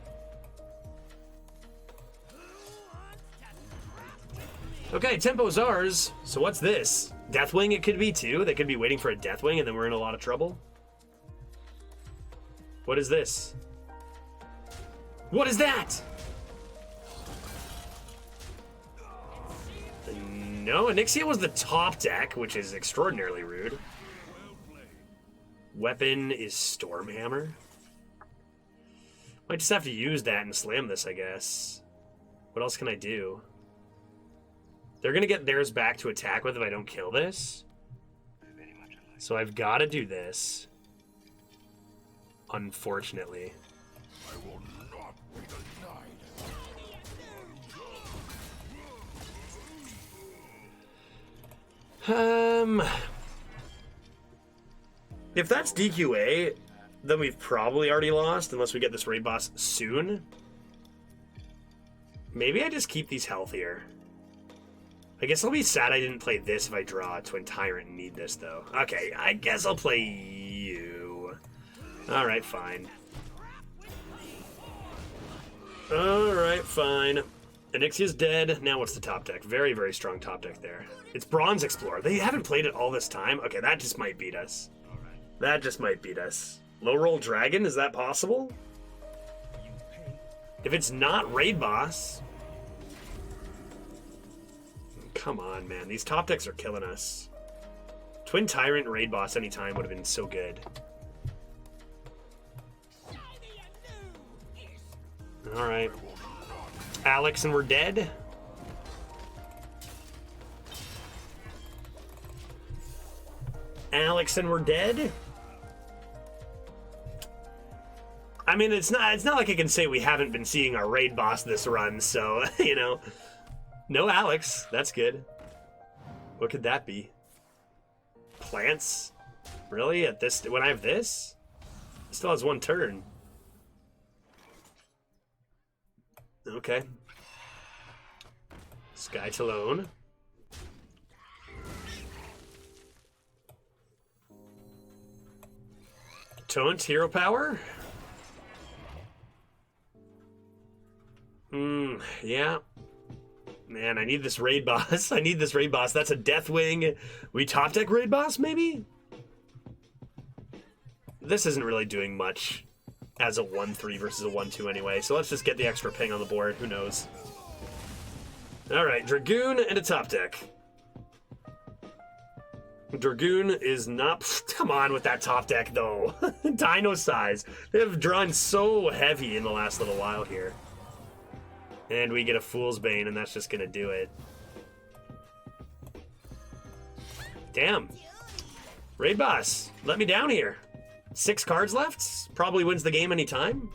Okay, tempo's ours. So what's this? Deathwing it could be too. They could be waiting for a Deathwing and then we're in a lot of trouble. What is this? What is that? No, Onyxia was the top deck, which is extraordinarily rude. Weapon is Stormhammer. Might just have to use that and slam this, I guess. What else can I do? They're going to get theirs back to attack with if I don't kill this. So I've got to do this. Unfortunately. I will not be denied. If that's DQA, then we've probably already lost, unless we get this raid boss soon. Maybe I just keep these healthier. I guess I'll be sad I didn't play this if I draw a Twin Tyrant and need this, though. Okay, I guess I'll play you. Alright, fine. Alright, fine. Onyxia's dead. Now what's the top deck? Very, very strong top deck there. It's Bronze Explorer. They haven't played it all this time? Okay, that just might beat us. That just might beat us. Low roll dragon, is that possible? If it's not raid boss... Come on, man. These top decks are killing us. Twin Tyrant raid boss anytime would have been so good. Alright. Alex and we're dead. Alex and we're dead. I mean, it's not like I can say we haven't been seeing our raid boss this run, so, you know. No Alex. That's good. What could that be? Plants? Really? At this, when I have this? It still has 1 turn. Okay. Sky Talon. Taunt, hero power? Yeah. Man, I need this raid boss. I need this raid boss. That's a Deathwing. We top deck raid boss, maybe? This isn't really doing much as a 1-3 versus a 1-2 anyway, so let's just get the extra ping on the board. Who knows? Alright, Dragoon and a top deck. Dragoon is not... Come on with that top deck, though. Dino size. They have drawn so heavy in the last little while here. And we get a Fool's Bane, and that's just going to do it. Damn. Raid boss, let me down here. 6 cards left. Probably wins the game anytime.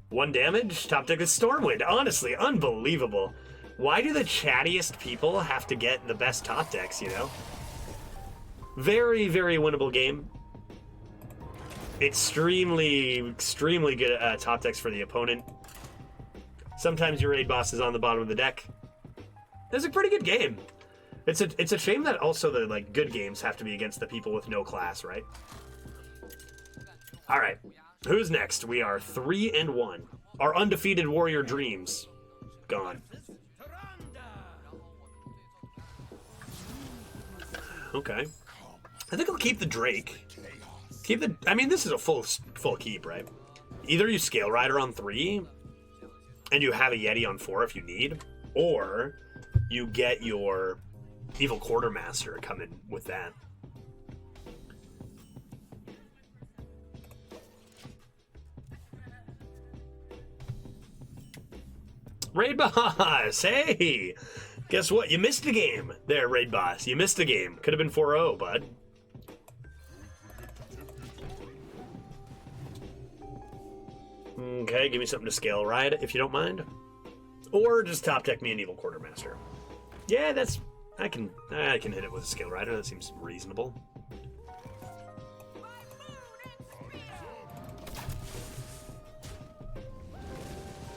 1 damage. Top deck is Stormwind. Honestly, unbelievable. Why do the chattiest people have to get the best top decks, you know? Very, very winnable game. Extremely, extremely good top decks for the opponent. Sometimes your raid boss is on the bottom of the deck. It's a pretty good game. It's a shame that also the good games have to be against the people with no class, right? All right, who's next? We are 3-1. Our undefeated warrior dreams gone. Okay, I think I'll keep the Drake. Keep the. I mean, this is a full keep, right? Either you Scale Rider on 3, and you have a Yeti on 4 if you need, or you get your Evil Quartermaster coming with that. Raid boss, hey! Guess what? You missed the game there, raid boss. You missed the game. Could have been 4-0, bud. Okay, give me something to Scale Ride, if you don't mind. Or just top deck me an Evil Quartermaster. Yeah, that's... I can hit it with a Scale Rider. That seems reasonable.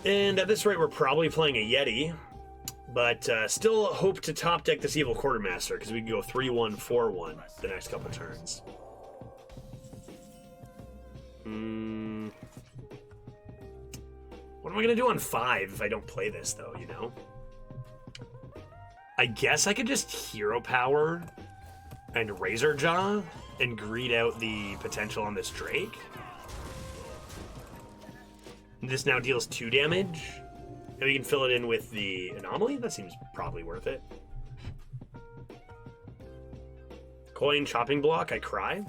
And at this rate, we're probably playing a Yeti. But still hope to top deck this Evil Quartermaster, because we can go 3-1, 4-1 the next couple turns. What am I going to do on 5 if I don't play this, though, you know? I guess I could just Hero Power and Razor Jaw and greed out the potential on this Drake. This now deals 2 damage. And we can fill it in with the Anomaly? That seems probably worth it. Coin, Chopping Block, I cry.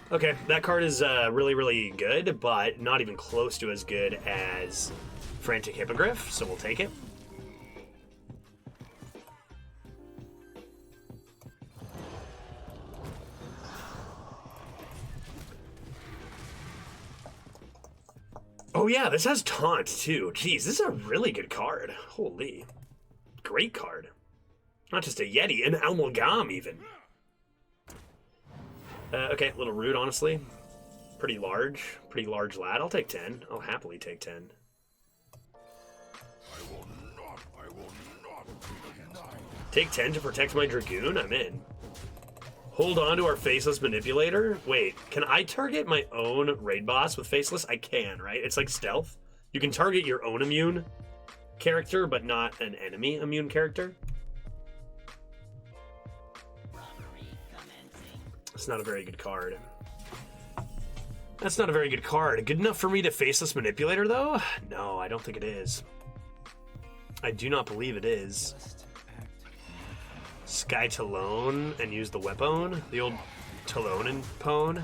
Okay, that card is really, really good, but not even close to as good as Frantic Hippogriff, so we'll take it. Oh yeah, this has Taunt too. Jeez, this is a really good card. Holy. Great card. Not just a Yeti, an Amalgam even. Okay, a little rude, honestly. Pretty large lad. I'll take 10. I'll happily take 10. I will not be denied. Take 10 to protect my Dragoon? I'm in. Hold on to our Faceless Manipulator? Wait, can I target my own raid boss with Faceless? I can, right? It's like stealth. You can target your own immune character, but not an enemy immune character. That's not a very good card. That's not a very good card. Good enough for me to Faceless Manipulator, though? No, I don't think it is. I do not believe it is. Sky Talon and use the weapon. The old Talon and Pone.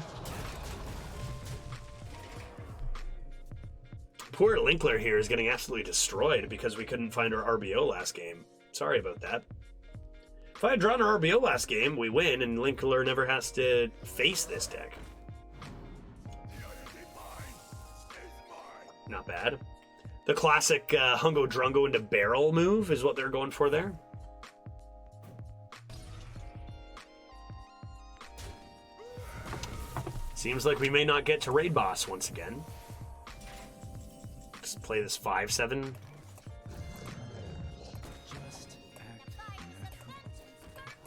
Poor Linkler here is getting absolutely destroyed because we couldn't find our RBO last game. Sorry about that. If I had drawn our RBO last game, we win, and Linkler never has to face this deck. Not bad. The classic Hungo Drungo into barrel move is what they're going for there. Seems like we may not get to raid boss once again. Just play this 5/7.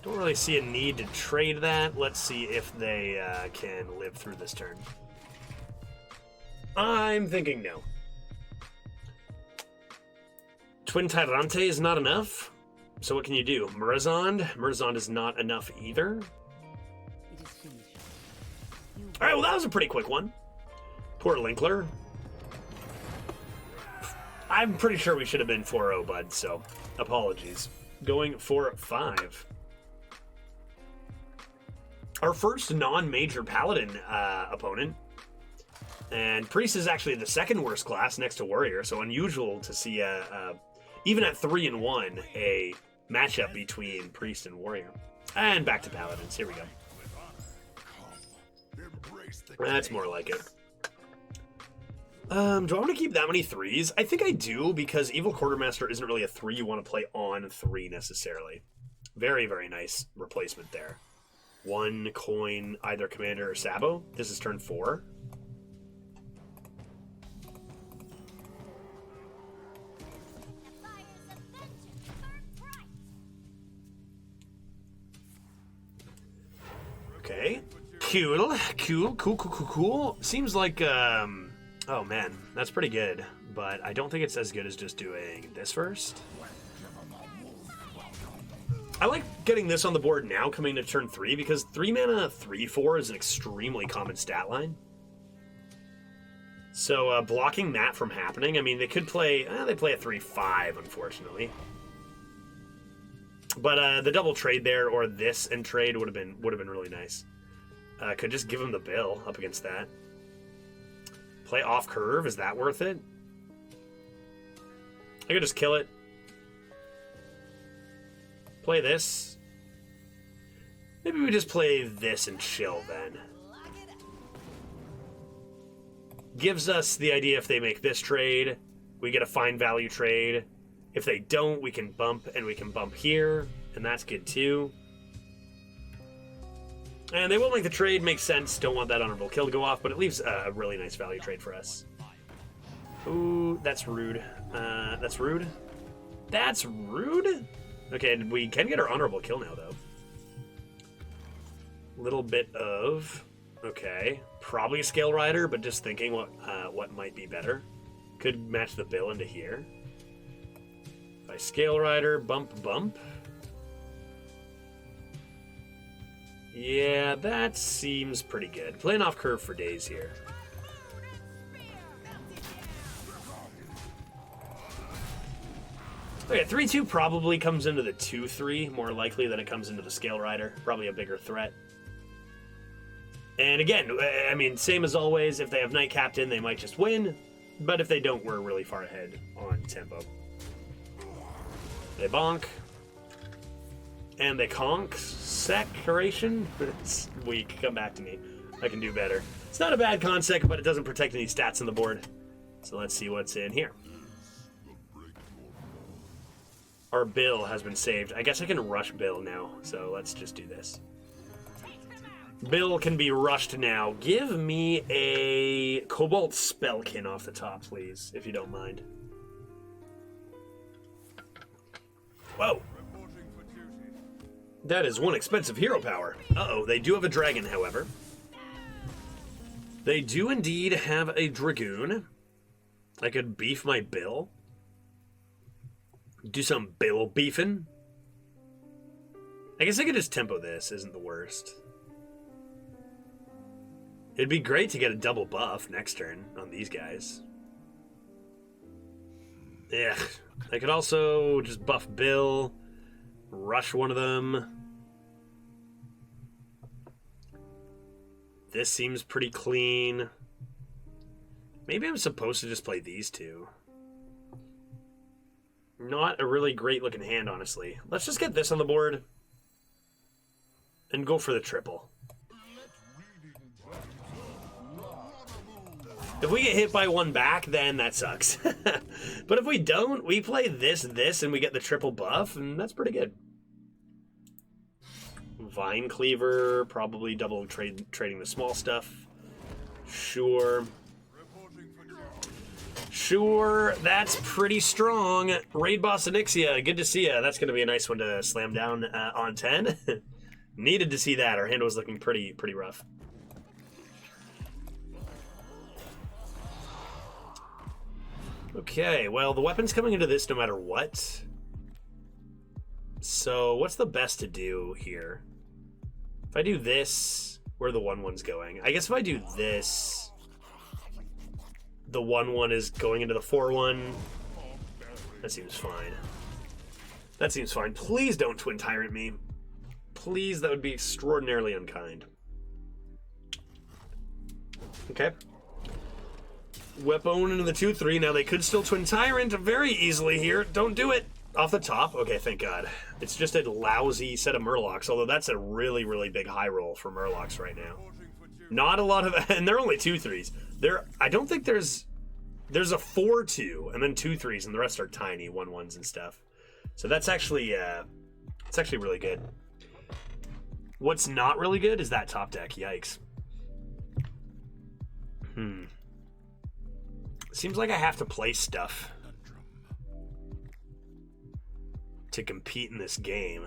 Don't really see a need to trade that. Let's see if they can live through this turn. I'm thinking no. Twin Tyrante is not enough. So what can you do? Murazond? Murazond is not enough either. Alright, well that was a pretty quick one. Poor Linkler. I'm pretty sure we should have been 4-0, bud, so apologies. Going for 5. Our first non-major Paladin opponent. And Priest is actually the second worst class next to Warrior, so unusual to see, even at 3-1, a matchup between Priest and Warrior. And back to Paladins. Here we go. That's more like it. Do I want to keep that many 3s? I think I do, because Evil Quartermaster isn't really a 3 you want to play on 3 necessarily. Very, very nice replacement there. 1 coin, either Commander or Sabo. This is turn 4. Okay. Cool. Seems like, oh man, that's pretty good. But I don't think it's as good as just doing this first. I like getting this on the board now coming to turn 3 because 3 mana 3/4 is an extremely common stat line. So blocking that from happening, I mean, they could play, they play a 3/5, unfortunately. But the double trade there, or this and trade would have been really nice. Could just give him the bill up against that. Play off curve, is that worth it? I could just kill it. Play this. Maybe we just play this and chill then. Gives us the idea if they make this trade, we get a fine value trade. If they don't, we can bump, and we can bump here, and that's good too. And they won't make the trade, makes sense. Don't want that honorable kill to go off, but it leaves a really nice value trade for us. Ooh, that's rude. That's rude? That's rude? Okay, we can get our honorable kill now, though. Little bit of... Okay, probably a Scale Rider, but just thinking what might be better. Could match the bill into here. If I Scale Rider, bump. Yeah, that seems pretty good. Playing off curve for days here. Okay, 3/2 probably comes into the 2/3, more likely than it comes into the Scale Rider. Probably a bigger threat. And again, I mean, same as always, if they have Knight Captain, they might just win. But if they don't, we're really far ahead on tempo. They bonk. And they conk. Saturation. It's weak. Come back to me. I can do better. It's not a bad consec, but it doesn't protect any stats on the board. So let's see what's in here. Our bill has been saved. I guess I can rush Bill now, so let's just do this. Bill can be rushed now. Give me a Cobalt Spellkin off the top, please, if you don't mind. Whoa. That is one expensive hero power. Uh-oh, they do have a dragon, however. They do indeed have a Dragoon. I could beef my Bill. Do some Bill beefing. I guess I could just tempo this, isn't the worst. It'd be great to get a double buff next turn on these guys. Ugh. I could also just buff Bill, rush one of them. This seems pretty clean. Maybe I'm supposed to just play these two. Not a really great looking hand, honestly. Let's just get this on the board and go for the triple. If we get hit by one back, then that sucks. But if we don't, we play this, and we get the triple buff, and that's pretty good. Vine Cleaver, probably double trading the small stuff. Sure. Sure, that's pretty strong. Raid Boss Onyxia, good to see ya. That's going to be a nice one to slam down on 10. Needed to see that. Our hand was looking pretty rough. Okay, well, the weapon's coming into this no matter what. So, what's the best to do here? If I do this, where the 1/1's going? I guess if I do this, the 1/1 is going into the 4/1. That seems fine. That seems fine. Please don't Twin Tyrant me. Please, that would be extraordinarily unkind. Okay. Weapon into the 2/3. Now they could still Twin Tyrant very easily here. Don't do it. Off the top. Okay, thank God. It's just a lousy set of Murlocs, although that's a really big high roll for Murlocs right now. Not a lot of, and they're only 2/3s. I don't think there's a 4/2 and then 2/3s, and the rest are tiny 1/1s and stuff. So that's actually it's actually really good. What's not really good is that top deck. Yikes. Seems like I have to play stuff to compete in this game.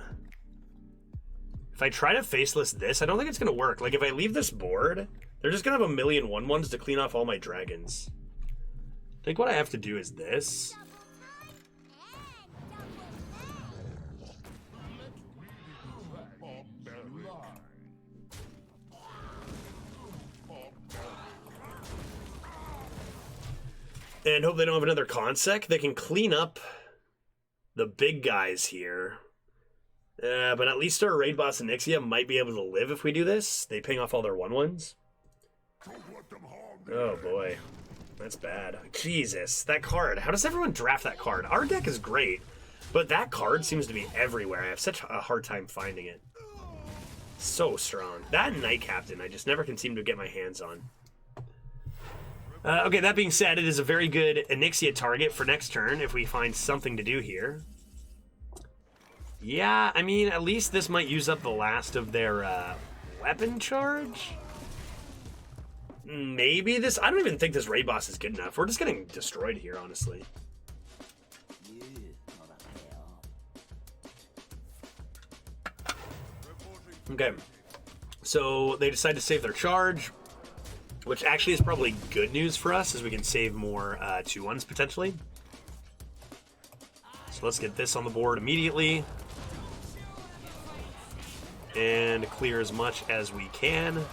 If I try to faceless this, I don't think it's going to work. Like, if I leave this board, they're just going to have a million 1/1s to clean off all my dragons. I think what I have to do is this. And hope they don't have another Consec. They can clean up the big guys here. But at least our Raid Boss Onyxia might be able to live if we do this. They ping off all their 1/1s. Oh boy. That's bad. Jesus, that card. How does everyone draft that card? Our deck is great, but that card seems to be everywhere. I have such a hard time finding it. So strong. That Knight Captain, I just never can seem to get my hands on. Okay, that being said, it is a very good Onyxia target for next turn if we find something to do here. Yeah, I mean, at least this might use up the last of their weapon charge. Maybe this... I don't even think this Raid Boss is good enough. We're just getting destroyed here, honestly. Okay. So they decide to save their charge, which actually is probably good news for us, as we can save more 2/1s potentially. So let's get this on the board immediately. And clear as much as we can.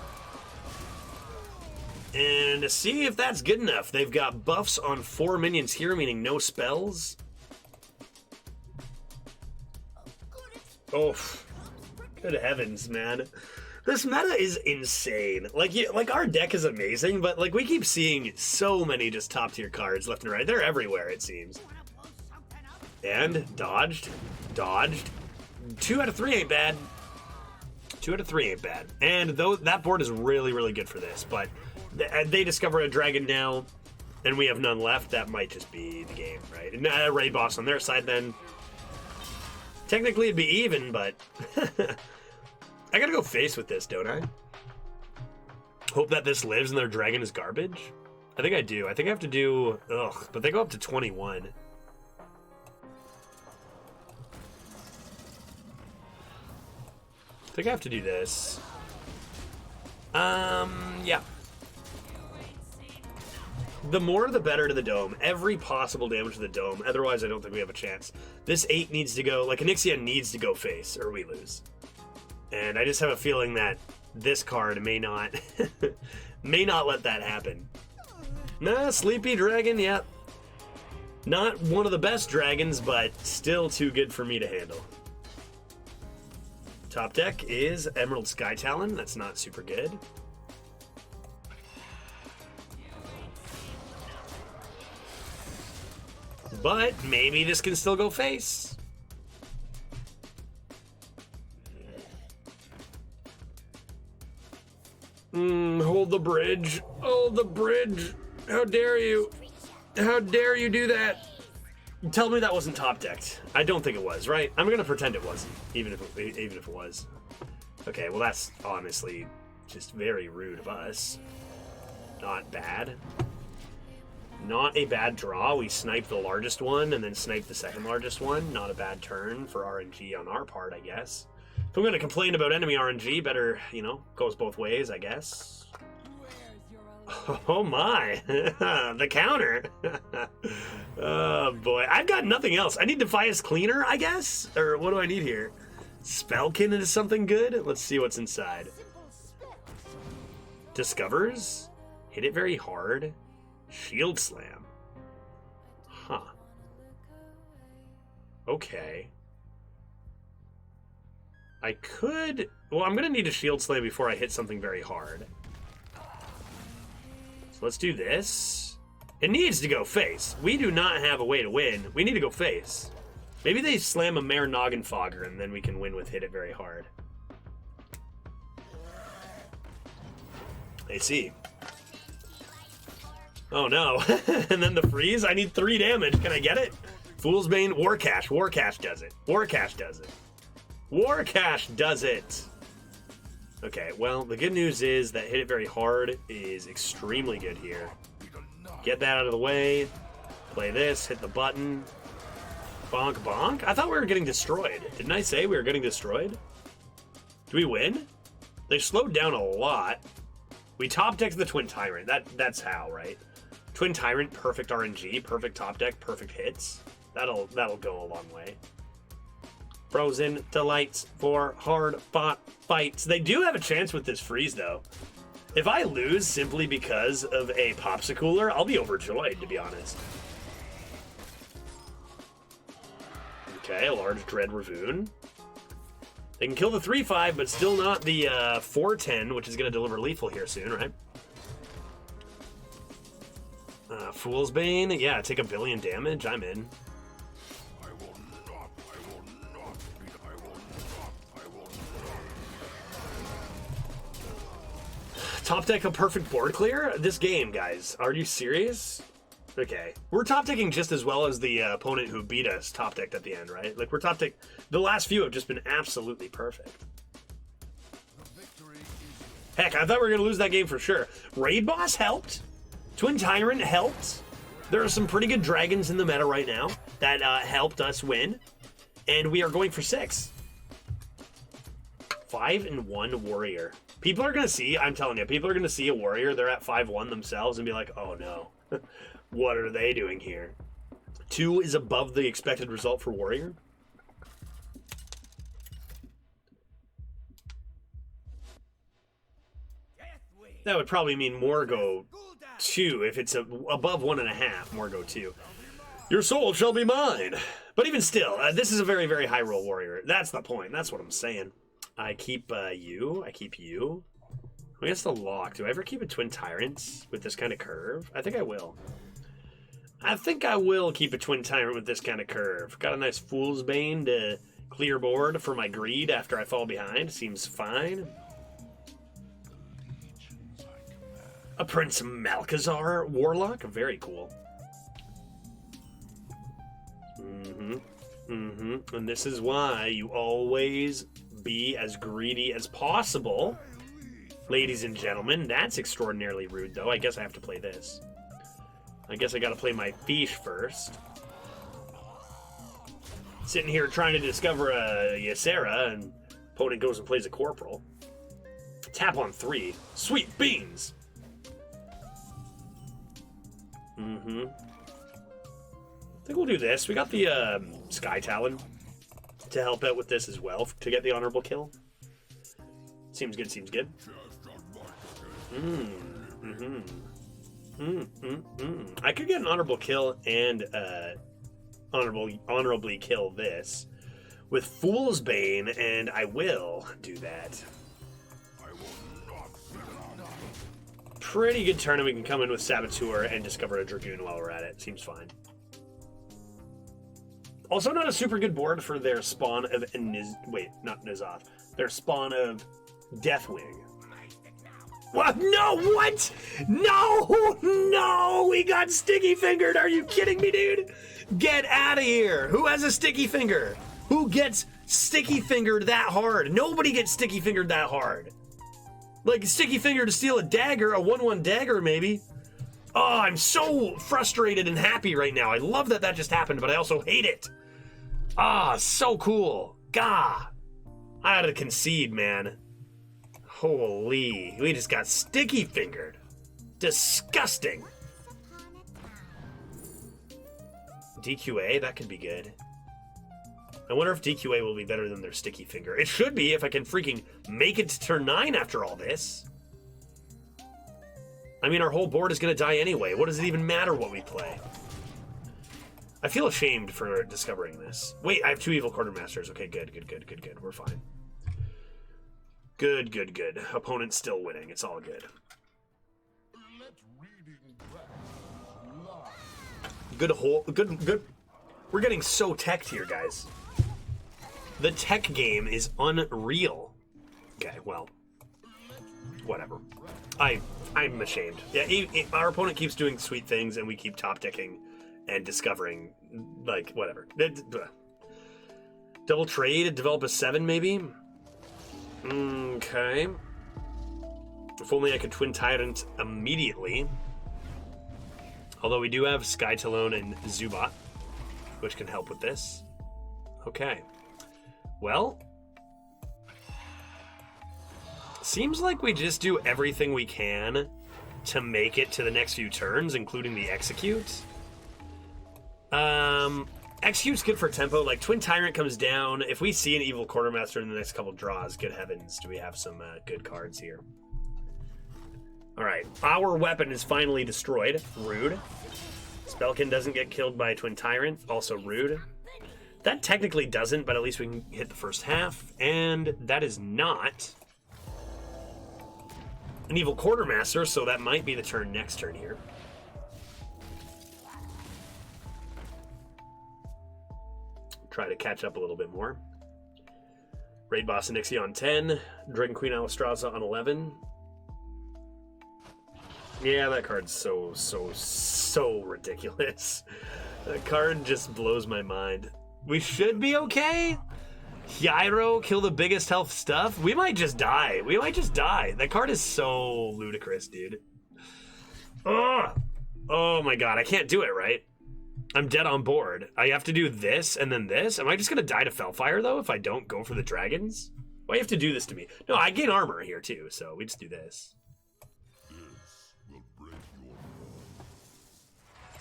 And to see if that's good enough, they've got buffs on 4 minions here, meaning no spells. Oh, good heavens, man. This meta is insane. Like our deck is amazing, but like we keep seeing so many just top tier cards left and right. They're everywhere, it seems. And dodged. 2 out of 3 ain't bad. 2 out of 3 ain't bad. And though that board is really good for this, but they discover a dragon now, and we have none left. That might just be the game, right? And a Raid Boss on their side then. Technically it'd be even, but I gotta go face with this, don't I? Hope that this lives and their dragon is garbage? I think I do. I think I have to do... Ugh, but they go up to 21. I think I have to do this. Yeah. The more the better to the dome. Every possible damage to the dome. Otherwise, I don't think we have a chance. This 8 needs to go... Like, Onyxia needs to go face, or we lose. And I just have a feeling that this card may not... may not let that happen. Nah, Sleepy Dragon, yep. Not one of the best dragons, but still too good for me to handle. Top deck is Emerald Sky Talon. That's not super good. But maybe this can still go face. Hold the bridge. Hold the bridge. How dare you? How dare you do that? Tell me that wasn't top decked. I don't think it was, right? I'm gonna pretend it wasn't, even if it was. Okay, well that's honestly just very rude of us. Not bad. Not a bad draw. We snipe the largest one and then snipe the second largest one. Not a bad turn for RNG on our part, I guess. If I'm going to complain about enemy RNG, better, you know, goes both ways, I guess. Oh my, the counter. Oh boy, I've got nothing else. I need Defias Cleaner, I guess? Or what do I need here? Spellkin is something good? Let's see what's inside. Discovers? Hit it very hard. Shield Slam. Huh. Okay. I could... Well, I'm going to need a Shield Slam before I hit something very hard. So let's do this. It needs to go face. We do not have a way to win. We need to go face. Maybe they slam a Mare Noggin Fogger and then we can win with hit it very hard. I see. Oh no. And then the freeze? I need 3 damage. Can I get it? Fool's Bane, War Cash. War Cash does it. War Cash does it. War Cash does it. Okay, well, the good news is that hit it very hard is extremely good here. Get that out of the way. Play this, hit the button. Bonk, bonk. I thought we were getting destroyed. Didn't I say we were getting destroyed? Do we win? They slowed down a lot. We top decked the Twin Tyrant. That's how, right? Twin Tyrant, perfect RNG, perfect top deck, perfect hits. That'll go a long way. Frozen Delights for hard fought fights. They do have a chance with this freeze, though. If I lose simply because of a Popsicooler, I'll be overjoyed, to be honest. Okay, a large Dread Ravoon. They can kill the 3/5, but still not the 4/10, which is going to deliver lethal here soon, right? Fool's Bane. Yeah, take 1 billion damage. I'm in. Top deck a perfect board clear? This game, guys. Are you serious? Okay. We're top decking just as well as the opponent who beat us top decked at the end, right? Like, we're top deck. The last few have just been absolutely perfect. Heck, I thought we were going to lose that game for sure. Raid Boss helped. Twin Tyrant helped. There are some pretty good dragons in the meta right now that helped us win. And we are going for 6. 5-1 warrior. People are going to see, I'm telling you, people are going to see a warrior. They're at 5-1 themselves and be like, oh no, what are they doing here? 2 is above the expected result for warrior. That would probably mean Morgo 2. If it's above 1.5, Morgo 2. Your soul shall be mine. But even still, this is a very, very high roll warrior. That's the point. That's what I'm saying. I keep you. I keep you. I guess the lock. Do I ever keep a Twin Tyrant with this kind of curve? I think I will. I think I will keep a Twin Tyrant with this kind of curve. Got a nice Fool's Bane to clear board for my greed after I fall behind. Seems fine. A Prince Malchazar Warlock. Very cool. And this is why you always be as greedy as possible. Ladies and gentlemen, that's extraordinarily rude, though. I guess I have to play this. I guess I gotta play my fish first. Sitting here trying to discover a Ysera, and opponent goes and plays a Corporal. Tap on 3. Sweet beans! I think we'll do this. We got the Sky Talon to help out with this as well, to get the honorable kill. Seems good, seems good. I could get an honorable kill and honorably kill this with Fool's Bane, and I will do that. Pretty good turn, and we can come in with Saboteur and discover a Dragoon while we're at it. Seems fine. Also, not a super good board for their spawn of not N'Zoth. Their spawn of Deathwing. What? No, what? No, no, we got sticky fingered. Are you kidding me, dude? Get out of here. Who has a sticky finger? Who gets sticky fingered that hard? Nobody gets sticky fingered that hard. Like a sticky finger to steal a dagger, a 1/1 dagger maybe. Oh, I'm so frustrated and happy right now. I love that that just happened, but I also hate it. Ah, so cool. Gah. I had to concede, man. Holy. We just got sticky fingered. Disgusting. DQA, that could be good. I wonder if DQA will be better than their sticky finger. It should be if I can freaking make it to turn 9 after all this. I mean, our whole board is going to die anyway. What does it even matter what we play? I feel ashamed for discovering this. Wait, I have 2 evil quartermasters. Okay, good. We're fine. Good. Opponent's still winning. It's all good. Good. We're getting so teched here, guys. The tech game is unreal. Okay, well, whatever. I'm ashamed. Yeah, our opponent keeps doing sweet things, and we keep top decking and discovering, like, whatever. Double trade, develop a 7, maybe? Okay. If only I could Twin Tyrant immediately. Although we do have Sky Talon and Zubat, which can help with this. Okay. Well, seems like we just do everything we can to make it to the next few turns, including the execute. Execute's good for tempo. Like, Twin Tyrant comes down. If we see an Evil Quartermaster in the next couple draws, good heavens, do we have some good cards here. Alright, our weapon is finally destroyed. Rude. Spellkin doesn't get killed by Twin Tyrant. Also rude. That technically doesn't, but at least we can hit the first half. And that is not an Evil Quartermaster, so that might be the turn next turn here. Try to catch up a little bit more. Raid Boss Onyxia on 10. Dragon Queen Alistraza on 11. Yeah, that card's so ridiculous. That card just blows my mind. We should be okay? Hyairo, kill the biggest health stuff? We might just die. That card is so ludicrous, dude. Oh my god, I can't do it, right? I'm dead on board. I have to do this and then this? Am I just gonna die to Felfire, though, if I don't go for the dragons? Why do you have to do this to me? No, I gain armor here, too, so we just do this.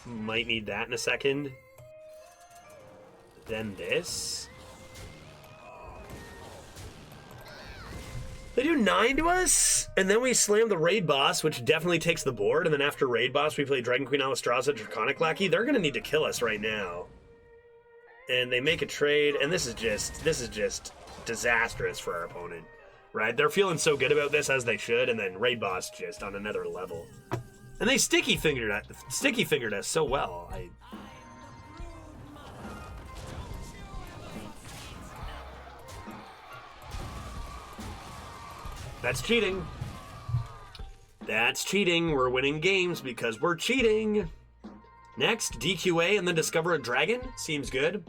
Might need that in a second. Then this. They do 9 to us, and then we slam the Raid Boss, which definitely takes the board, and then after Raid Boss, we play Dragon Queen Alistraza, Draconic Lackey. They're gonna need to kill us right now. And they make a trade, and this is just disastrous for our opponent, right? They're feeling so good about this, as they should, and then Raid Boss just on another level. And they sticky fingered us so well. That's cheating. That's cheating. We're winning games because we're cheating. Next, DQA and then discover a dragon. Seems good.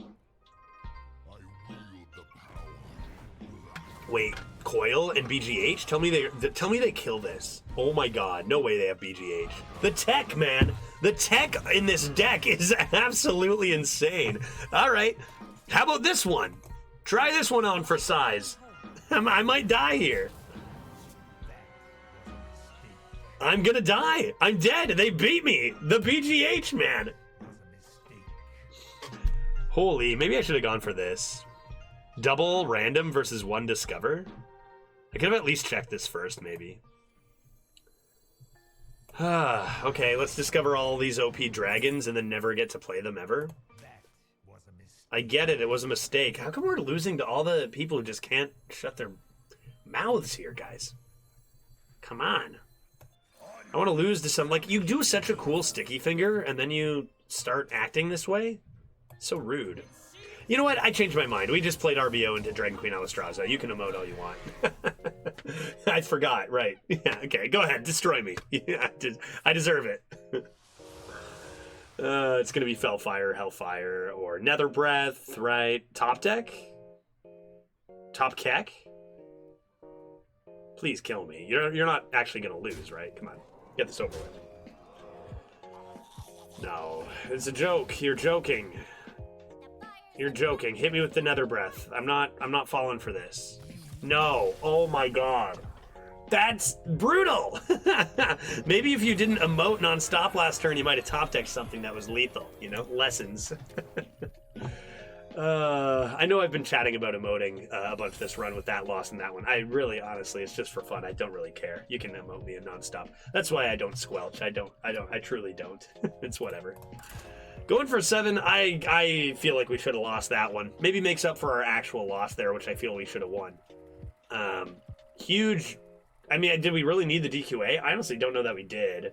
Wait, Coil and BGH? Tell me they kill this. Oh my god, no way they have BGH. The tech, man. The tech in this deck is absolutely insane. All right, how about this one? Try this one on for size. I might die here. I'm gonna die. I'm dead. They beat me. The BGH, man. Holy, maybe I should have gone for this. Double random versus 1 discover? I could have at least checked this first, maybe. Okay, let's discover all these OP dragons and then never get to play them ever. I get it, it was a mistake. How come we're losing to all the people who just can't shut their mouths here, guys? Come on. I want to lose to some, like, you do such a cool sticky finger and then you start acting this way? So rude. You know what? I changed my mind. We just played RBO into Dragon Queen Alistraza. You can emote all you want. I forgot, right. Yeah, okay, go ahead. Destroy me. Yeah, I deserve it. It's going to be Felfire, Hellfire, or Nether Breath, right? Top deck? Top Keck? Please kill me. You're not actually gonna lose, right? Come on, get this over with. No, it's a joke. You're joking. You're joking. Hit me with the nether breath. I'm not falling for this. No. Oh my god. That's brutal. Maybe if you didn't emote non-stop last turn, you might have top decked something that was lethal. You know, lessons. I know I've been chatting about emoting a bunch this run with that loss and that one. I really, honestly, it's just for fun. I don't really care. You can emote me in non-stop. That's why I don't squelch. I truly don't. It's whatever. Going for 7, I feel like we should have lost that one. Maybe makes up for our actual loss there, which I feel we should have won. Huge. I mean, did we really need the DQA? I honestly don't know that we did.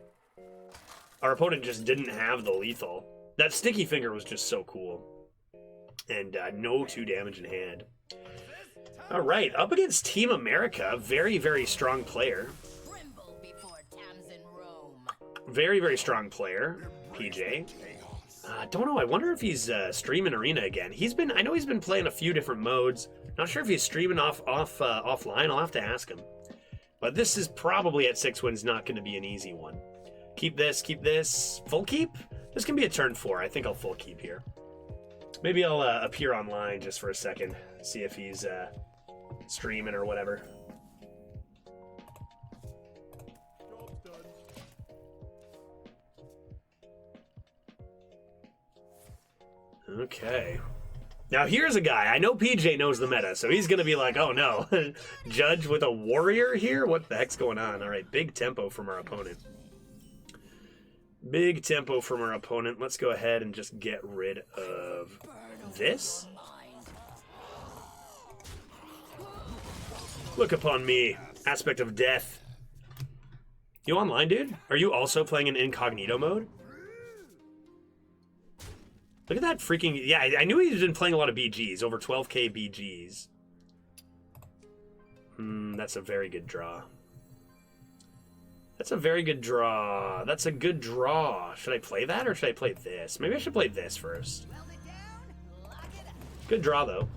Our opponent just didn't have the lethal. That sticky finger was just so cool. And no 2 damage in hand. All right, up against Team America. Very, very strong player. Very, very strong player, PJ. Don't know. I wonder if he's streaming Arena again. I know he's been playing a few different modes. Not sure if he's streaming offline. I'll have to ask him. But this is probably at 6 wins not going to be an easy one. Keep this. Full keep? This can be a turn 4. I think I'll full keep here. Maybe I'll appear online just for a second. See if he's streaming or whatever. Okay. Now here's a guy. I know PJ knows the meta, so he's going to be like, oh no. Judge with a warrior here? What the heck's going on? All right, big tempo from our opponent. Big tempo from our opponent. Let's go ahead and just get rid of this. Look upon me. Aspect of death. You online, dude? Are you also playing in incognito mode? Look at that freaking... Yeah, I knew he's been playing a lot of BGs. Over 12k BGs. That's a very good draw. That's a very good draw. That's a good draw. Should I play that or should I play this? Maybe I should play this first. Good draw, though.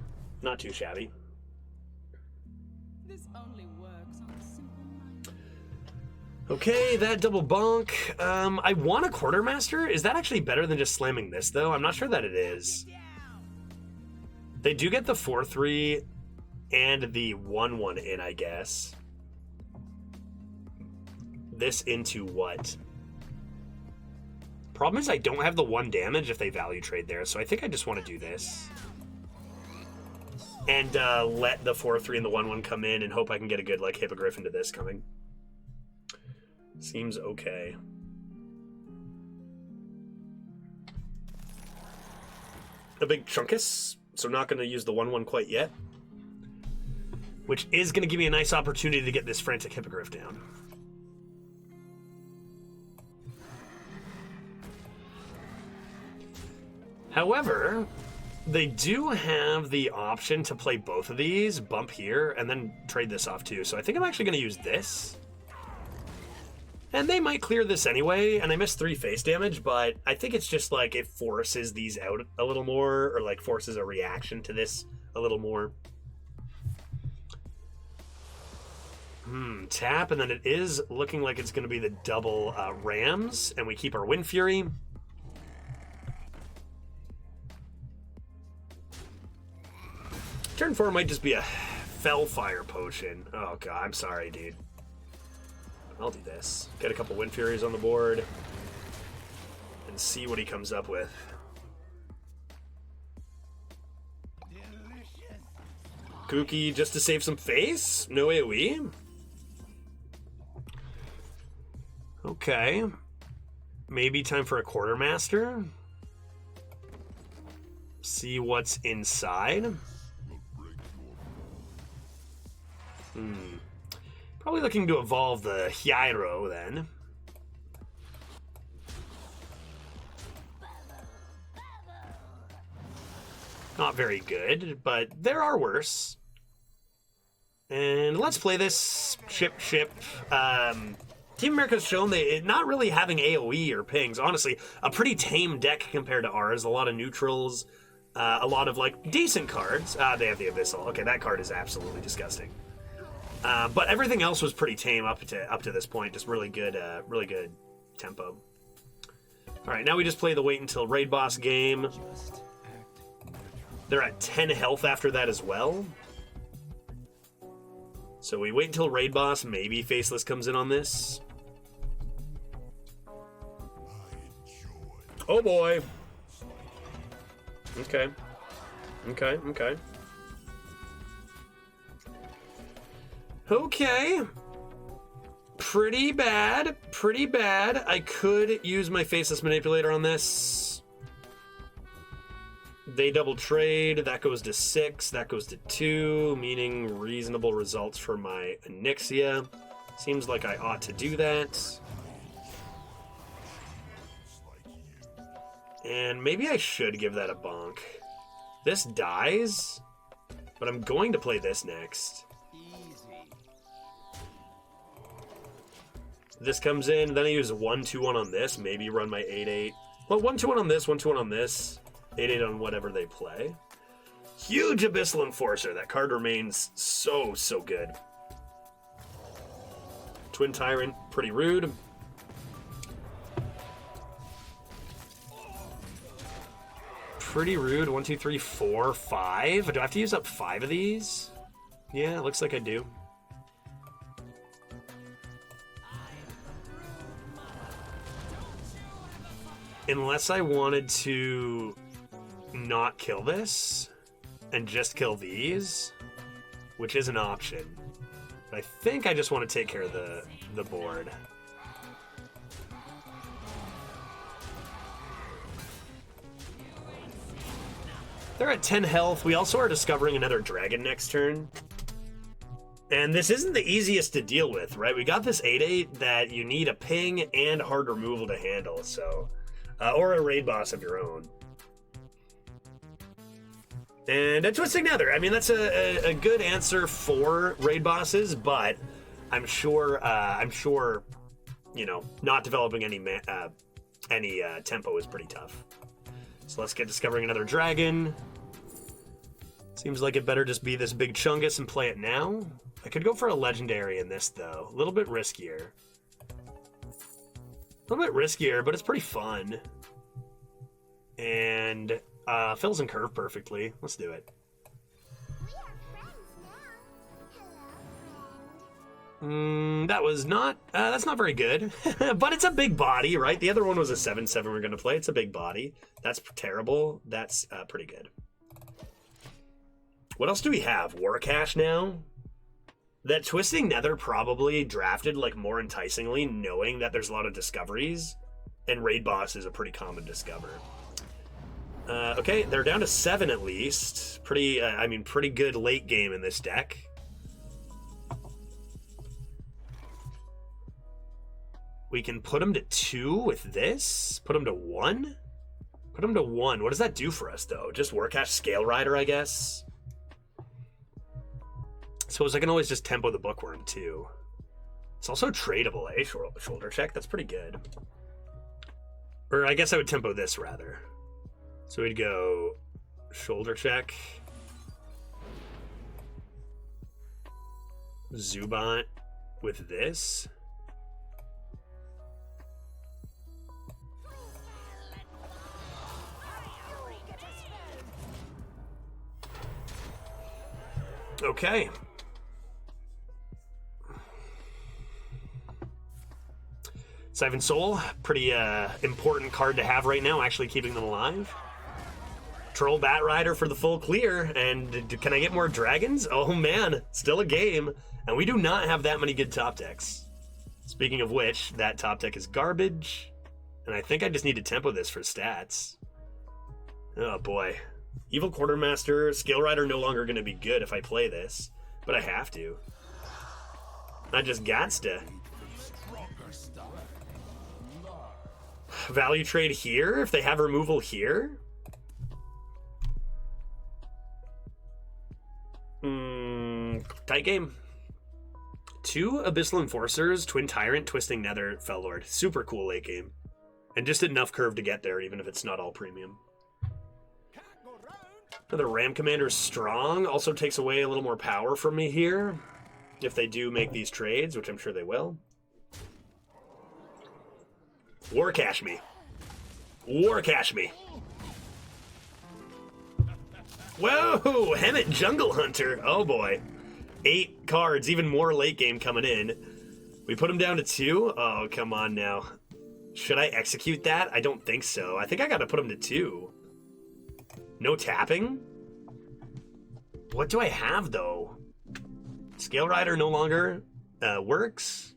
Not too shabby. This only works on a simple mind. Okay, that double bonk. I want a quartermaster. Is that actually better than just slamming this, though? I'm not sure that it is. They do get the 4-3 and the 1-1 in, I guess. This into what? Problem is I don't have the 1 damage if they value trade there, so I think I just want to do this. And let the 4-3 and the 1-1 come in and hope I can get a good, like, Hippogriff into this coming. Seems okay. A big Chunkus, so not going to use the 1-1 quite yet. Which is going to give me a nice opportunity to get this Frantic Hippogriff down. However, they do have the option to play both of these, bump here, and then trade this off too. So I think I'm actually going to use this. And they might clear this anyway, and I missed 3 face damage, but I think it's just like it forces these out a little more, or like forces a reaction to this a little more. Tap, and then it is looking like it's going to be the double Rams, and we keep our Wind Fury. Turn 4 might just be a Fellfire Potion. Oh god, I'm sorry, dude. I'll do this. Get a couple Wind Furies on the board and see what he comes up with. Kooky just to save some face? No AoE? Okay. Maybe time for a Quartermaster. See what's inside. Probably looking to evolve the Hyairo then. Not very good, but there are worse. And let's play this ship. Team America's shown they not really having AoE or pings. Honestly, a pretty tame deck compared to ours. A lot of neutrals, a lot of like decent cards. They have the Abyssal. Okay, that card is absolutely disgusting. But everything else was pretty tame up to this point. Just really good tempo. All right, now we just play the wait until raid boss game. They're at 10 health after that as well. So we wait until raid boss. Maybe Faceless comes in on this. Oh boy. Okay. Okay. Pretty bad. I could use my Faceless Manipulator on this. They double trade. That goes to 6. That goes to 2, meaning reasonable results for my Onyxia. Seems like I ought to do that. And maybe I should give that a bonk. This dies, but I'm going to play this next. This comes in, then I use 1-2-1 on this, maybe run my 8-8. Well, 1-2-1 on this, 1-2-1 on this, 8-8 on whatever they play. Huge Abyssal Enforcer. That card remains so good. Twin Tyrant, pretty rude. Pretty rude. 1, 2, 3, 4, 5. Do I have to use up 5 of these? Yeah, it looks like I do. Unless I wanted to not kill this and just kill these, which is an option. But I think I just want to take care of the board. They're at 10 health. We also are discovering another dragon next turn. And this isn't the easiest to deal with, right? We got this 8-8 that you need a ping and hard removal to handle, so... or a raid boss of your own. And a Twisting Nether. I mean, that's a good answer for raid bosses, but I'm sure, you know, not developing any tempo is pretty tough. So let's get discovering another dragon. Seems like it better just be this big Chungus and play it now. I could go for a legendary in this, though. A little bit riskier. But it's pretty fun. And fills and curve perfectly. Let's do it. That was not... that's not very good. But it's a big body, right? The other one was a 7/7 we're going to play. It's a big body. That's terrible. That's pretty good. What else do we have? Warcash now? That Twisting Nether probably drafted like more enticingly, knowing that there's a lot of discoveries, and raid boss is a pretty common discover. Okay, they're down to 7 at least. Pretty good late game in this deck. We can put them to 2 with this. Put them to 1. Put them to 1. What does that do for us though? Just Warcash Scale Rider, I guess. Suppose I can always just tempo the Bookworm too. It's also tradable, eh? Shoulder check, that's pretty good. Or I guess I would tempo this rather. So we'd go shoulder check. Zubant with this. Okay. Siphon Soul, pretty important card to have right now, actually keeping them alive. Troll Bat Rider for the full clear, and can I get more dragons? Oh man, still a game. And we do not have that many good top decks. Speaking of which, that top deck is garbage, and I think I just need to tempo this for stats. Oh boy. Evil Quartermaster, Scale Rider no longer going to be good if I play this, but I have to. I just gots to. Value trade here if they have removal here. Tight game. 2 Abyssal Enforcers, Twin Tyrant, Twisting Nether, Fellord. Super cool late game. And just enough curve to get there, even if it's not all premium. Another Ram Commander Strong also takes away a little more power from me here. if they do make these trades, which I'm sure they will. War cash me. War cash me. Whoa! Hemet Jungle Hunter. Oh boy. 8 cards, even more late game coming in. We put him down to 2? Oh, come on now. Should I execute that? I don't think so. I think I gotta put him to 2. No tapping? What do I have though? Scale Rider no longer works.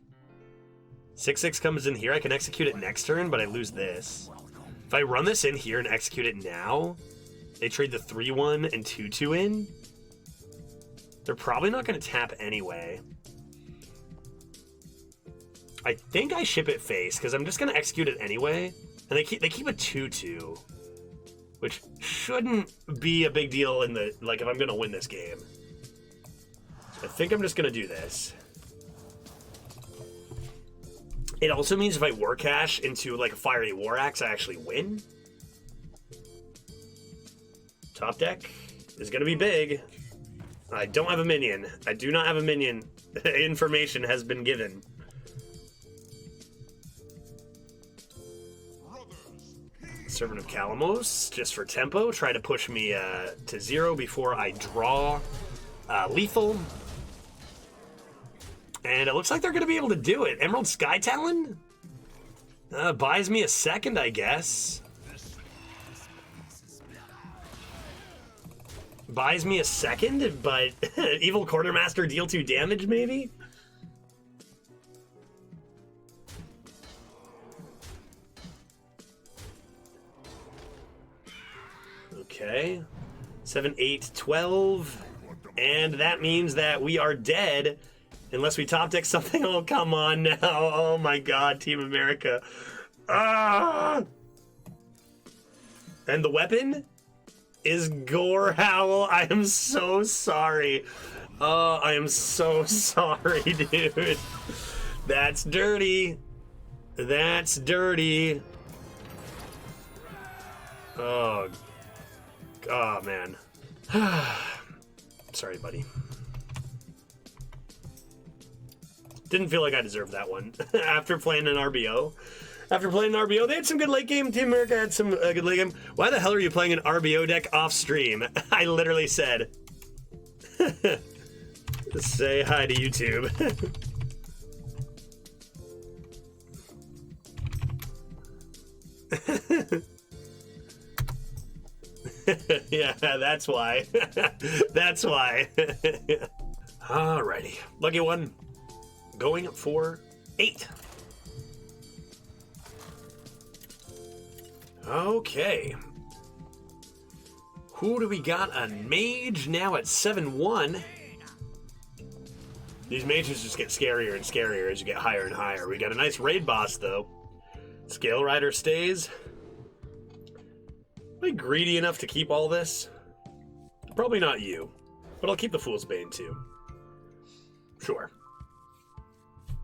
6/6 comes in here. I can execute it next turn, but I lose this. If I run this in here and execute it now, they trade the 3/1 and 2/2 in. They're probably not going to tap anyway. I think I ship it face because I'm just going to execute it anyway. And they keep a 2/2, which shouldn't be a big deal in the if I'm going to win this game. I think I'm just going to do this. It also means if I war cash into a Fiery War Axe, I actually win. Top deck is going to be big. I don't have a minion. I do not have a minion. Information has been given. Servant of Calamos, just for tempo. Try to push me to 0 before I draw lethal. And it looks like they're going to be able to do it. Emerald Sky Talon? Buys me a second, I guess. Buys me a second, but Evil Quartermaster deal 2 damage, maybe? Okay. 7, 8, 12. And that means that we are dead. Unless we top deck something. Oh, come on now. Oh my god, Team America. Ah! And the weapon is Gore Howl. I am so sorry. Oh, I am so sorry, dude. That's dirty. That's dirty. Oh. Oh, man. Sorry, buddy. Didn't feel like I deserved that one. After playing an RBO. They had some good late game. Team America had some good late game. Why the hell are you playing an RBO deck off stream? I literally said. Say hi to YouTube. Yeah, that's why. That's why. Alrighty. Lucky one. Going for 8. Okay. Who do we got? A mage now at 7/1. These mages just get scarier and scarier as you get higher and higher. We got a nice raid boss, though. Scale Rider stays. Am I greedy enough to keep all this? Probably not you. But I'll keep the Fool's Bane, too. Sure.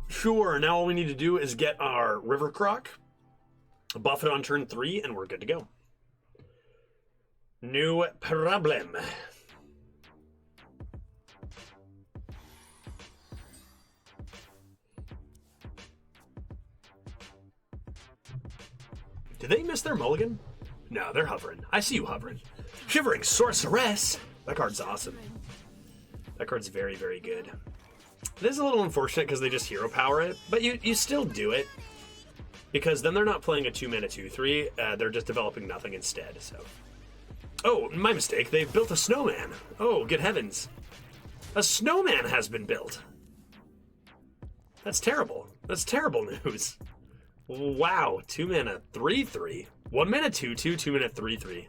Sure, now all we need to do is get our River Croc, buff it on turn 3, and we're good to go. No problem. Did they miss their mulligan? No, they're hovering. I see you hovering. Shivering Sorceress! That card's awesome. That card's very, very good. It is a little unfortunate because they just hero power it, but you still do it. Because then they're not playing a 2-mana 2/3, they're just developing nothing instead, so. Oh, my mistake, they've built a snowman. Oh, good heavens. A snowman has been built. That's terrible. That's terrible news. Wow, 2-mana 3/3. 1-mana 2/2, 2-mana 3/3.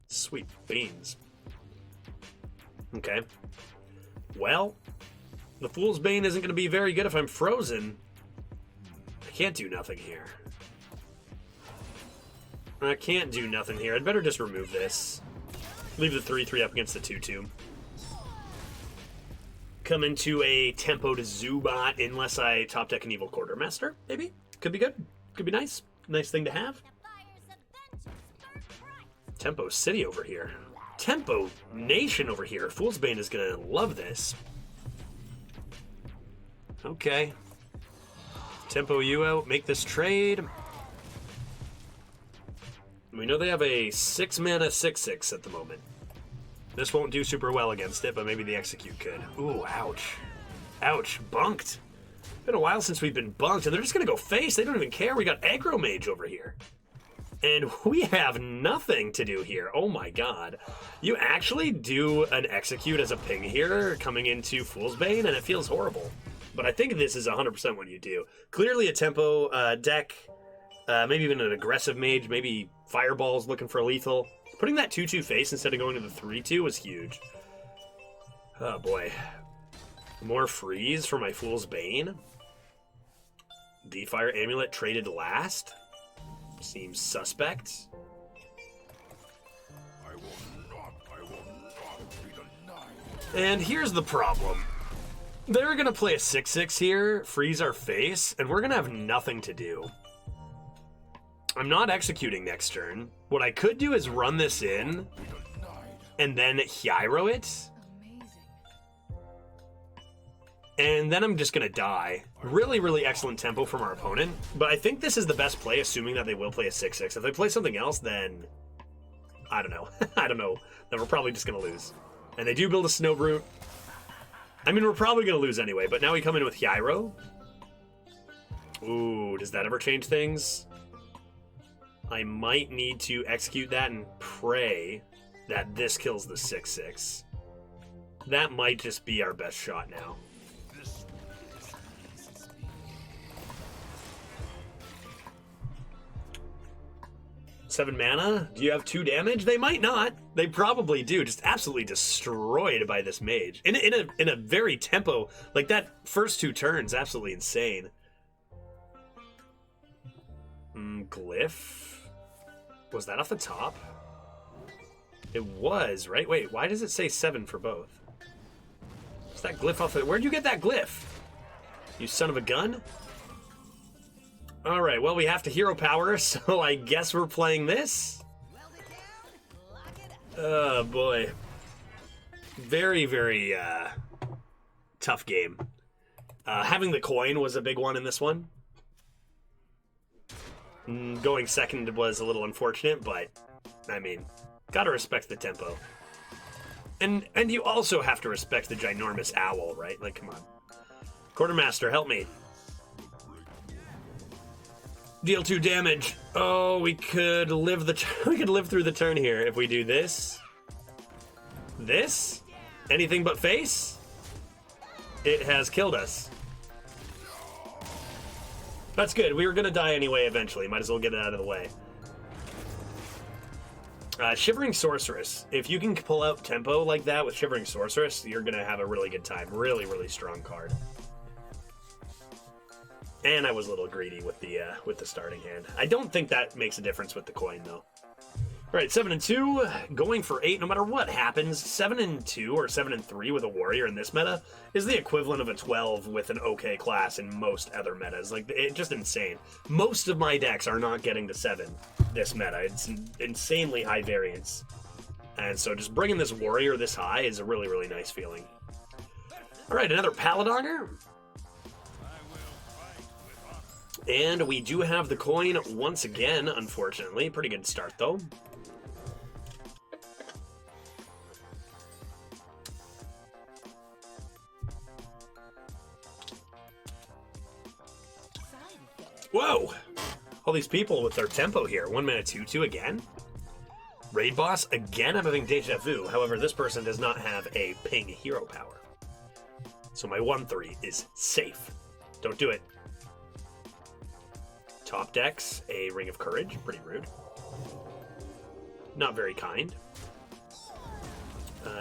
Sweet beans. Okay. Well, the Fool's Bane isn't going to be very good if I'm frozen. I can't do nothing here. I can't do nothing here. I'd better just remove this. Leave the 3/3 up against the 2/2. Come into a tempo to Zubat unless I top deck an Evil Quartermaster, maybe? Could be good. Could be nice. Nice thing to have. Tempo City over here. Tempo Nation over here. Fool's Bane is going to love this. Okay. Tempo you out, make this trade. We know they have a 6 mana 6/6 at the moment. This won't do super well against it, but maybe the execute could. Ooh, ouch. Ouch, bunked. Been a while since we've been bunked, and they're just gonna go face. They don't even care. We got aggro mage over here. And we have nothing to do here. Oh my god. You actually do an execute as a ping here coming into Fool's Bane, and it feels horrible. But I think this is 100% what you do. Clearly a tempo deck, maybe even an aggressive mage, maybe Fireball's looking for lethal. Putting that 2/2 face instead of going to the 3/2 was huge. Oh boy. More freeze for my Fool's Bane. Defire Amulet traded last. Seems suspect. I will not be denied. And here's the problem. They're going to play a 6/6 here, freeze our face, and we're going to have nothing to do. I'm not executing next turn. What I could do is run this in and then Hero it. Amazing. And then I'm just going to die. Really, really excellent tempo from our opponent. But I think this is the best play, assuming that they will play a 6/6. If they play something else, then I don't know. I don't know. Then we're probably just going to lose. And they do build a Snow Brute. I mean, we're probably going to lose anyway, but now we come in with Hero. Ooh, does that ever change things? I might need to execute that and pray that this kills the 6/6. That might just be our best shot now. Seven mana? Do you have 2 damage? They might not. They probably do. Just absolutely destroyed by this mage. In a very tempo, like that first 2 turns, absolutely insane. Glyph? Was that off the top? It was, right? Wait, why does it say 7 for both? Is that glyph off the... Where'd you get that glyph? You son of a gun? Alright, well, we have to hero power, so I guess we're playing this. Oh, boy. Very, very tough game. Having the coin was a big one in this one. Going second was a little unfortunate, but, I mean, gotta respect the tempo. And you also have to respect the ginormous owl, right? Like, come on. Quartermaster, help me. Deal 2 damage. Oh, we could live we could live through the turn here if we do this. This? Anything but face? It has killed us. That's good. We were going to die anyway eventually. Might as well get it out of the way. Shivering Sorceress. If you can pull out tempo like that with Shivering Sorceress, you're going to have a really good time. Really, really strong card. And I was a little greedy with the starting hand. I don't think that makes a difference with the coin, though. All right, 7 and 2, going for 8 no matter what happens. 7 and 2 or 7 and 3 with a warrior in this meta is the equivalent of a 12 with an okay class in most other metas. Like, it's just insane. Most of my decks are not getting to 7 this meta. It's insanely high variance. And so just bringing this warrior this high is a really, really nice feeling. All right, another Paladiner. And we do have the coin once again, unfortunately. Pretty good start, though. Whoa! All these people with their tempo here. 1 mana 2/2 again. Raid boss again. I'm having deja vu. However, this person does not have a ping hero power. So my 1/3 is safe. Don't do it. Top decks, a Ring of Courage. Pretty rude. Not very kind.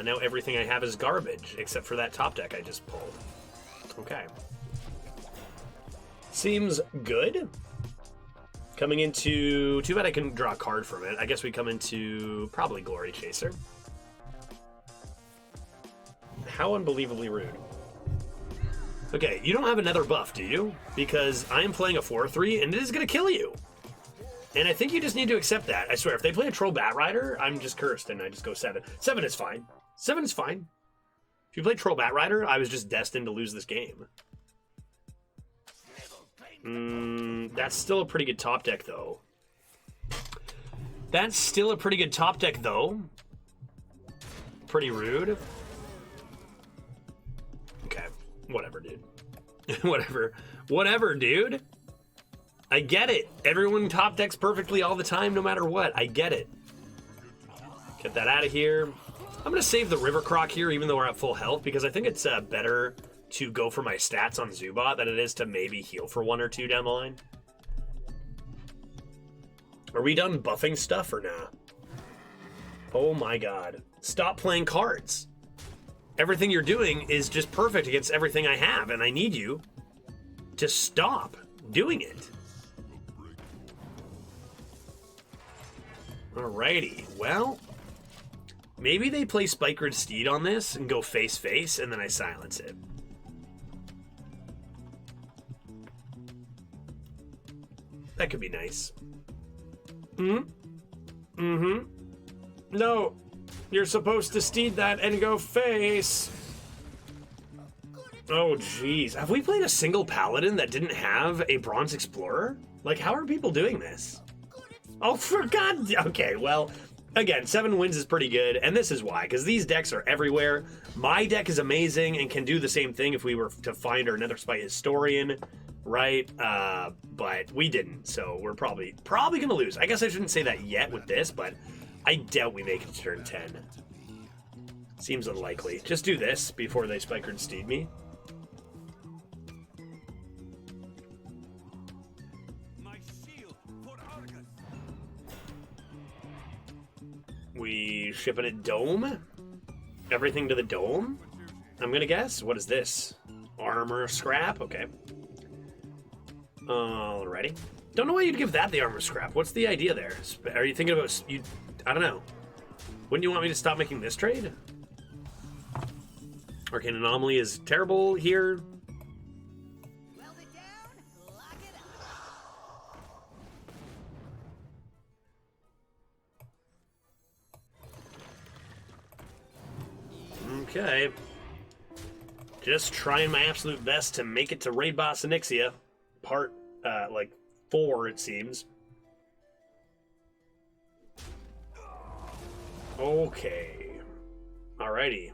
Now everything I have is garbage, except for that top deck I just pulled. Okay. Seems good. Coming into... Too bad I couldn't draw a card from it. I guess we come into probably Glory Chaser. How unbelievably rude. Okay, you don't have another buff, do you? Because I am playing a 4/3, and it is going to kill you. And I think you just need to accept that. I swear, if they play a Troll Bat Rider, I'm just cursed, and I just go 7. 7 is fine. 7 is fine. If you play Troll Bat Rider, I was just destined to lose this game. That's still a pretty good top deck, though. That's still a pretty good top deck, though. Pretty rude. Okay, whatever, dude. Whatever, dude. I get it. Everyone top decks perfectly all the time, no matter what. I get it. Get that out of here. I'm going to save the River Croc here, even though we're at full health, because I think it's better to go for my stats on Zubat than it is to maybe heal for 1 or 2 down the line. Are we done buffing stuff or nah? Oh my god. Stop playing cards. Everything you're doing is just perfect against everything I have, and I need you to stop doing it. Alrighty, well, maybe they play Spike Ridge Steed on this and go face-face, and then I silence it. That could be nice. No, you're supposed to steed that and go face. Oh, jeez. Have we played a single Paladin that didn't have a Bronze Explorer? Like, how are people doing this? Oh, for God. Okay, well, again, 7 wins is pretty good, and this is why, because these decks are everywhere. My deck is amazing and can do the same thing if we were to find our Nether Spite Historian, right? But we didn't, so we're probably going to lose. I guess I shouldn't say that yet with this, but I doubt we make it to turn 10. Seems unlikely. Just do this before they Spike Ridge Steed me. We shipping it dome? Everything to the dome? I'm gonna guess. What is this? Armor scrap? Okay. Alrighty. Don't know why you'd give that the armor scrap. What's the idea there? Are you thinking about... I don't know. Wouldn't you want me to stop making this trade? Arcane Anomaly is terrible here. Okay. Just trying my absolute best to make it to Raid Boss Onyxia. Part, 4, it seems. Okay. Alrighty.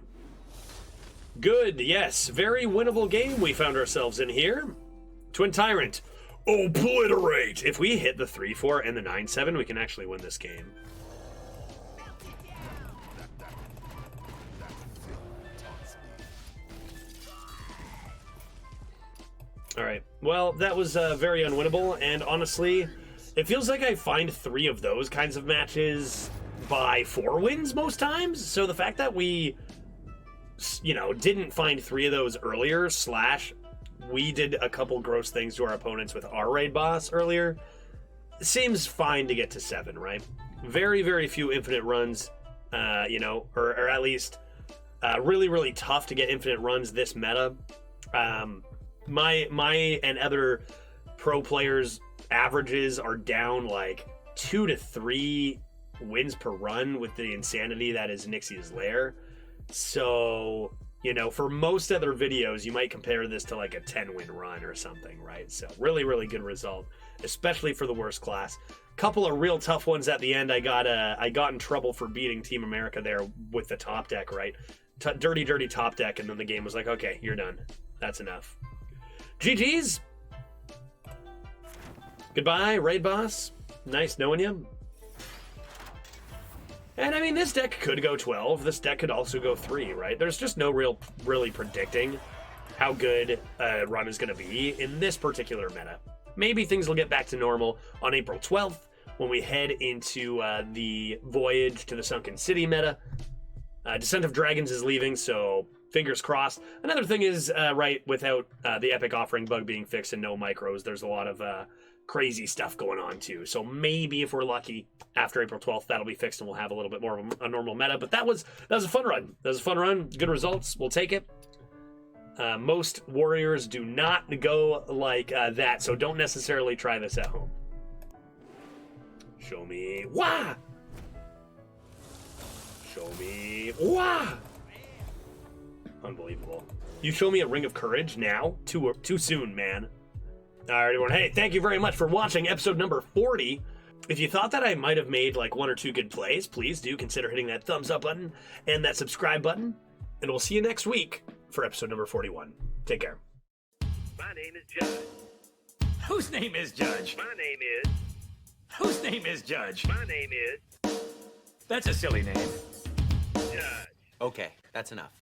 Good, yes. Very winnable game we found ourselves in here. Twin Tyrant. Obliterate! If we hit the 3-4 and the 9-7, we can actually win this game. Alright, well, that was very unwinnable, and honestly, it feels like I find 3 of those kinds of matches by 4 wins most times, so the fact that we, didn't find 3 of those earlier, / we did a couple gross things to our opponents with our raid boss earlier, seems fine to get to 7, right? Very, very few infinite runs, or at least really, really tough to get infinite runs this meta. My and other pro players' averages are down like 2 to 3 wins per run with the insanity that is Nixia's Lair. So, for most other videos, you might compare this to like a 10-win run or something, right? So really, really good result, especially for the worst class. Couple of real tough ones at the end. I got in trouble for beating Team America there with the top deck, right? Dirty top deck, and then the game was like, okay, you're done. That's enough. GG's. Goodbye, Raid Boss. Nice knowing you. And I mean, this deck could go 12. This deck could also go 3, right? There's just no really predicting how good a run is going to be in this particular meta. Maybe things will get back to normal on April 12th when we head into the Voyage to the Sunken City meta. Descent of Dragons is leaving, so fingers crossed. Another thing is, without the Epic Offering bug being fixed and no micros, there's a lot of crazy stuff going on too. So maybe if we're lucky, after April 12th, that'll be fixed and we'll have a little bit more of a normal meta. But that was a fun run. That was a fun run. Good results. We'll take it. Most warriors do not go like that, so don't necessarily try this at home. Show me. Wah! Show me. Wah! Unbelievable. You show me a Ring of Courage now? Too soon, man. All right, everyone. Hey, thank you very much for watching episode number 40. If you thought that I might have made like 1 or 2 good plays, please do consider hitting that thumbs up button and that subscribe button. And we'll see you next week for episode number 41. Take care. My name is Judge. Whose name is Judge? My name is. Whose name is Judge? My name is That's a silly name. Judge. Okay, that's enough.